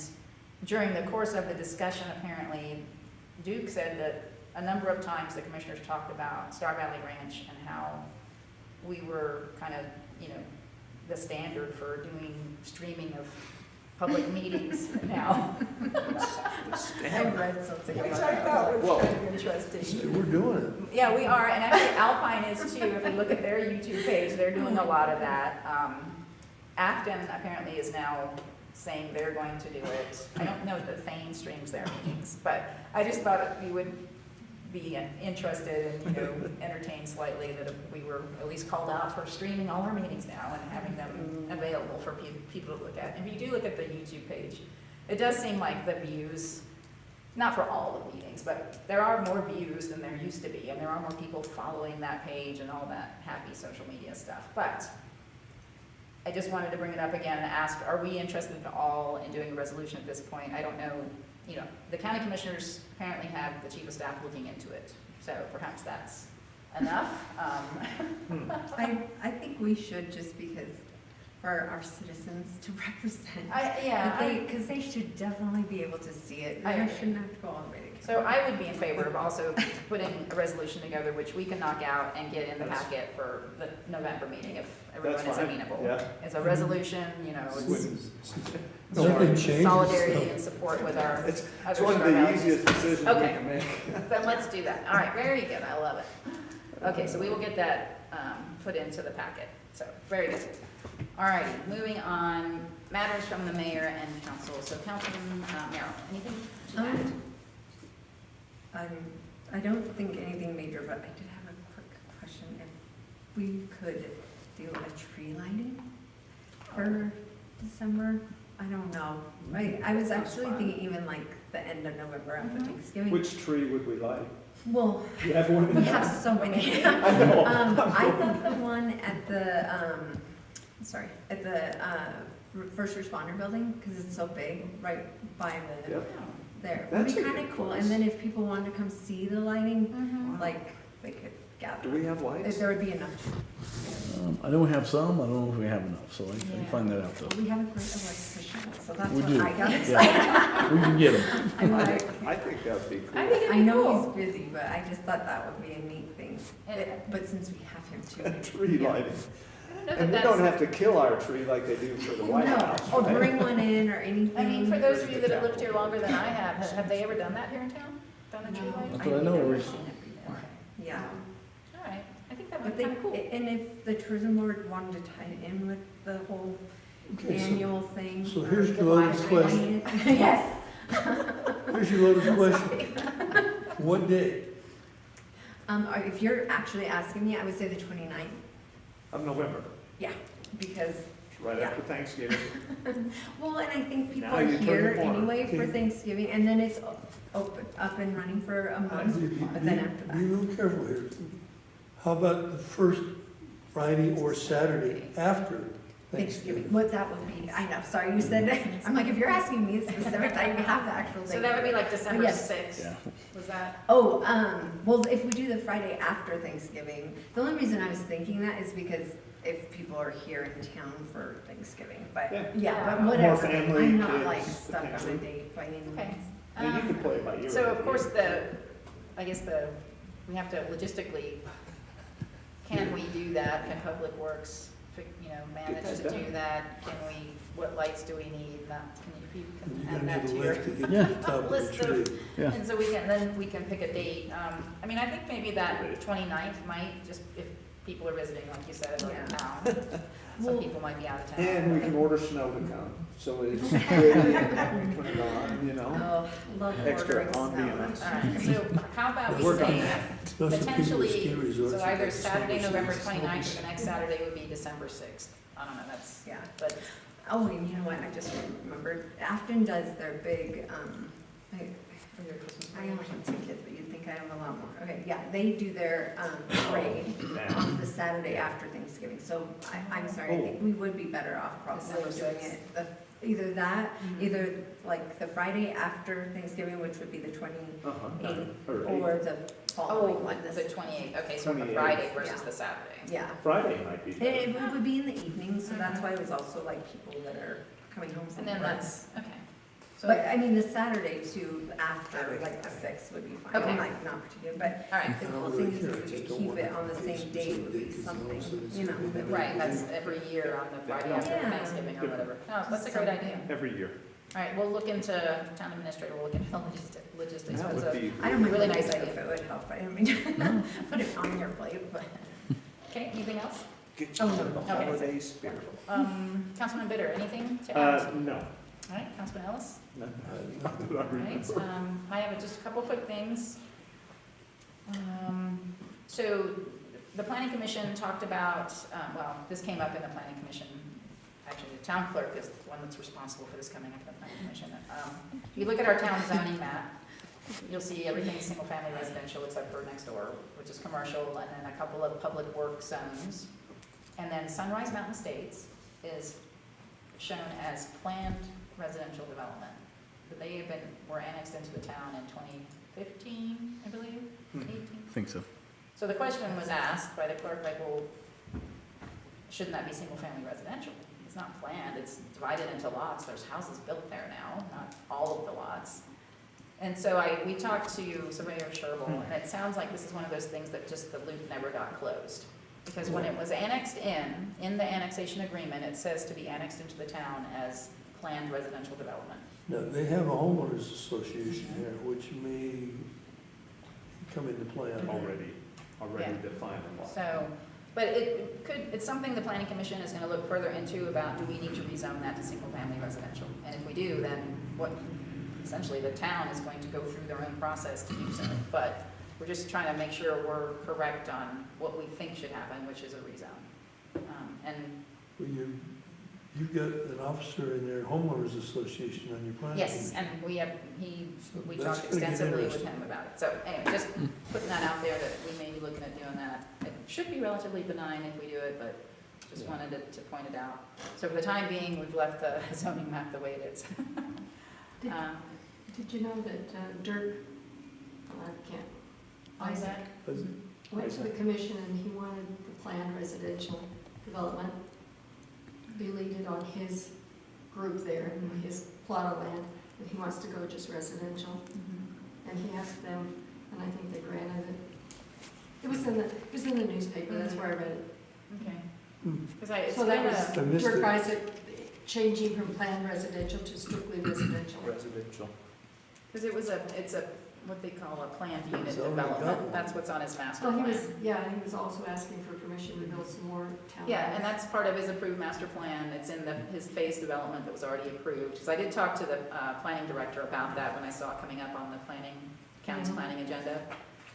during the course of the discussion, apparently, Duke said that a number of times the commissioners talked about Star Valley Ranch and how we were kind of, the standard for doing streaming of public meetings now. I read something Which about I that. thought was Whoa. kind of interesting. We're doing it. Yeah, we are, and actually Alpine is too. If you look at their YouTube page, they're doing a lot of that. Afton apparently is now saying they're going to do it. I don't know that Thane streams their meetings, but I just thought we would be interested and, entertain slightly that we were at least called out for streaming all our meetings now and having them available for people to look at. And if you do look at the YouTube page, it does seem like the views, not for all the meetings, but there are more views than there used to be, and there are more people following that page and all that happy social media stuff. But I just wanted to bring it up again and ask, are we interested at all in doing a resolution at this point? I don't know. The county commissioners apparently have the chief of staff looking into it, so perhaps that's enough. I think we should, just because for our citizens to represent. Because they should definitely be able to see it. I I agree. shouldn't have to go all the way to. So I would be in favor of also putting a resolution together, which we can knock out and get in the packet for the November meeting if everyone That's is fine. amenable. Yeah. It's a resolution, Nothing changes. solidarity and support with our It's other one of Star the Valley easiest decisions we Okay. can make. Then let's do that. All right, very good, I love it. Okay, so we will get that put into the packet, so, very good. All righty, moving on, matters from the mayor and council. So Councilman Merrill, anything to add? I don't think anything major, but I did have a quick question. If we could do a tree lighting for December, I don't know. I was actually thinking even like the end of November after Thanksgiving. Which tree would we like? Well, Do you have one in we mind? have so many. I know. I thought the one at the first responder building, because it's so big, right by the, Yep. there. Would That's be a kind good of cool. place. And then if people wanted to come see the lighting, Mhm. like, they could gather. Do we have lights? There would be enough. I know we have some, I don't know if we have enough, so I can Yeah. find that out though. We have a great electrician, so that's We what do. I got Yeah. excited. We can get them. I'm I like, think that would be I cool. think it'd I be know cool. he's busy, but I just thought that would be a neat thing. And- But since we have him too. A maybe- tree yeah. lighting. I don't know And we that don't that's- have to kill our tree like they do for the White No, House. or right? bring one in or anything. I mean, for those of you that have lived here longer than I have they ever done that here in town? Done a tree No, lighting? That's what I know. I've never seen it before. Yeah. All right, I think that But would they, be kind of cool. and if the tourism board wanted to tie it in with the whole Okay, so annual thing. so for here's the the other live question. streaming. Yes. here's your loaded question. What day? If you're actually asking me, I would say the 29th, Of November, because, right Yeah. after Thanksgiving. well, and I think people Now are you turn here the corner. anyway for Okay. Thanksgiving, and then it's open, up and running for a month, but then after Be a that. little careful here. How about the first Friday or Saturday after Thanksgiving, what that would be, I know, sorry, you said, I'm like, if you're asking me specifics, I have the actual date. So that would be like December Yes. 6th, Yeah. was that? Oh, well, if we do the Friday after Thanksgiving, the only reason I was thinking that is because if people are here in town for Thanksgiving, but, Yeah. yeah, but More whatever. family, I'm not kids, like stuck on a potentially. date by any means. Okay. I mean, you can play it by ear. So of course, we have to logistically, can we do that? Can Public Works, manage that to done. do that? Can we, what lights do we need? If you And can you're add gonna that need to a your. lift to get Yeah. to the top of the List of- tree. Yeah. And so then we can pick a date. I mean, I think maybe that 29th might, just if people are visiting, like you said, or in Yeah. town. Some Well- people might be out of town. And we can order snow to come, so it's ready, we turn it on, you know? Oh, love Extra ordering snow. ambiance. All right, so how about we Work on say that. Know some people with ski potentially, resorts so that either got Saturday, snowmobiles. November 29th, or the next Saturday would be December 6th. I don't know, that's, Yeah. but, Oh, and you know what, I just remembered, Afton does their big, I only have 2 kids, but you'd think I have a lot more. Okay, yeah, they do their parade on the Saturday after Thanksgiving, so I'm sorry, I think we would be better off probably December doing 6th. it, either that, Mhm. either like the Friday after Thanksgiving, which would be the 28th, Or or the oh, following one, the this, 28th, okay, so the 28th. Friday versus Yeah. the Saturday. yeah. Friday might be It better. would be in the evening, so that's why it was also like people that are coming home from And then work. that's, okay. So, But I mean, the Saturday too, after, like the 6th would be fine, Okay. like not particular, but all right, the I don't cool really thing is care, if I we just could don't keep want it on the to same pick date would be specific dates, something, so it's- you know, that we. right, that's every year on the Friday after Yeah. Thanksgiving or whatever. No, that's a great idea. Every year. All right, we'll look into, town administrator, we'll look into the logistics. That But would so- be. I don't mind Really really nice if idea. it would help, I mean, put it on your plate, but. Okay, anything else? Get Oh, you no. in the Okay. holiday spirit. Councilman Bitter, anything to add? No. All right, Councilman Ellis? Not Uh, that I All right, remember. I have just a couple quick things. So the planning commission talked about, well, this came up in the planning commission. Actually, the town clerk is the one that's responsible for this coming up in the planning commission. If you look at our town zoning map, you'll see everything is single-family residential except for next door, which is commercial, and then a couple of public work zones. And then Sunrise Mountain Estates is shown as planned residential development. They were annexed into the town in 2015, I believe, 18. I think so. So the question was asked by the clerk, like, well, shouldn't that be single-family residential? It's not planned, it's divided into lots, there's houses built there now, not all of the lots. And so we talked to Surveyor Sherble, and it sounds like this is one of those things that just the loop never got closed. Because when it was annexed in the annexation agreement, it says to be annexed into the town as planned residential development. Now, they have a homeowners association there, which may come into play on that. Already Yeah. defined a lot. So, but it's something the planning commission is gonna look further into about, do we need to rezone that to single-family residential? And if we do, then essentially the town is going to go through their own process to do so. But we're just trying to make sure we're correct on what we think should happen, which is a rezone. And, Well, you've got an officer in their homeowners association on your planning. yes, commission. and So we that's talked gonna get extensively with interesting. him about it. So anyway, just putting that out there that we may be looking at doing that. It should be relatively benign if we do it, but just Yeah. wanted to point it out. So for the time being, we've left the zoning map the way it is. Did- Um, Did you know that Dirk, I can't, Isaac Is it? went to the commission and he wanted the planned residential development deleted on his group there, his plot of land, and he wants to go just residential. And he asked them, and I think they granted it. It was in the newspaper, that's where I read it. Okay. Hmm. Because So that I was missed Dirk it. Isaac changing from planned residential to strictly residential. Residential. Because it's a, what they call a planned unit He's already got development. one. That's what's on his master Well, he plan. was, yeah, he was also asking for permission to build some more townhomes. Yeah, and that's part of his approved master plan. It's in his phase development that was already approved. Because I did talk to the planning director about that when I saw it coming up on the county's Mhm. planning agenda.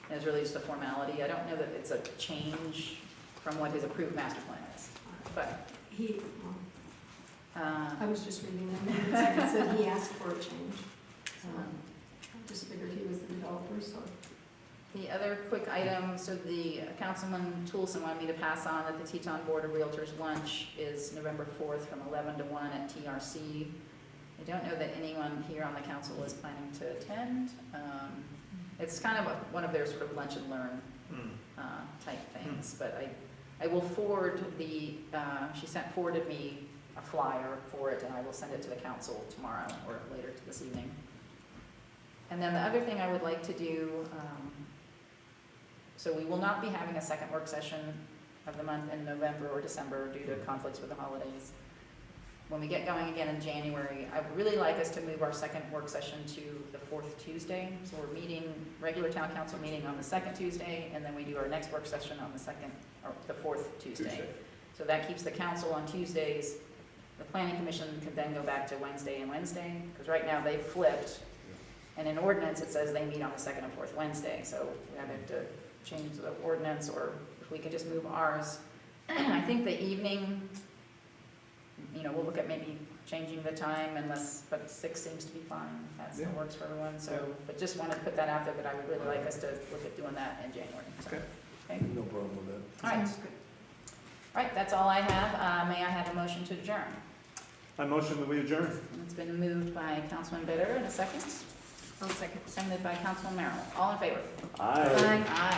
And it's really just a formality. I don't know that it's a change from what his approved master plan is. But, He, I was just reading that, and it said he asked for a change. So I just figured he was the developer, so. The other quick item, so the Councilman Toolson wanted me to pass on that the Teton Board of Realtors lunch is November 4th from 11 to 1 at TRC. I don't know that anyone here on the council is planning to attend. It's kind of one of their sort of lunch and learn type things, but I will forward the, she forwarded me a flyer for it, and I will send it to the council tomorrow or later this evening. And then the other thing I would like to do, so we will not be having a second work session of the month in November or December due to conflicts with the holidays. When we get going again in January, I would really like us to move our second work session to the 4th Tuesday. So we're meeting, regular town council meeting on the 2nd Tuesday, and then we do our next work session on the 4th Tuesday. So that keeps the council on Tuesdays. The planning commission can then go back to Wednesday and Wednesday, because right now they've flipped. And in ordinance, it says they meet on the 2nd and 4th Wednesday, so we either have to change the ordinance, or if we could just move ours. I think the evening, we'll look at maybe changing the time but 6 seems to be fine, if that still works for everyone, so, but just wanted to put that out there, that I would really like us to look at doing that in January. So, okay? No problem with that. All right. All right, that's all I have. May I have a motion to adjourn? I motion that we adjourn. It's been moved by Councilman Bitter, in a second. I'll second. Seconded by Councilman Merrill. All in favor? Aye. Aye.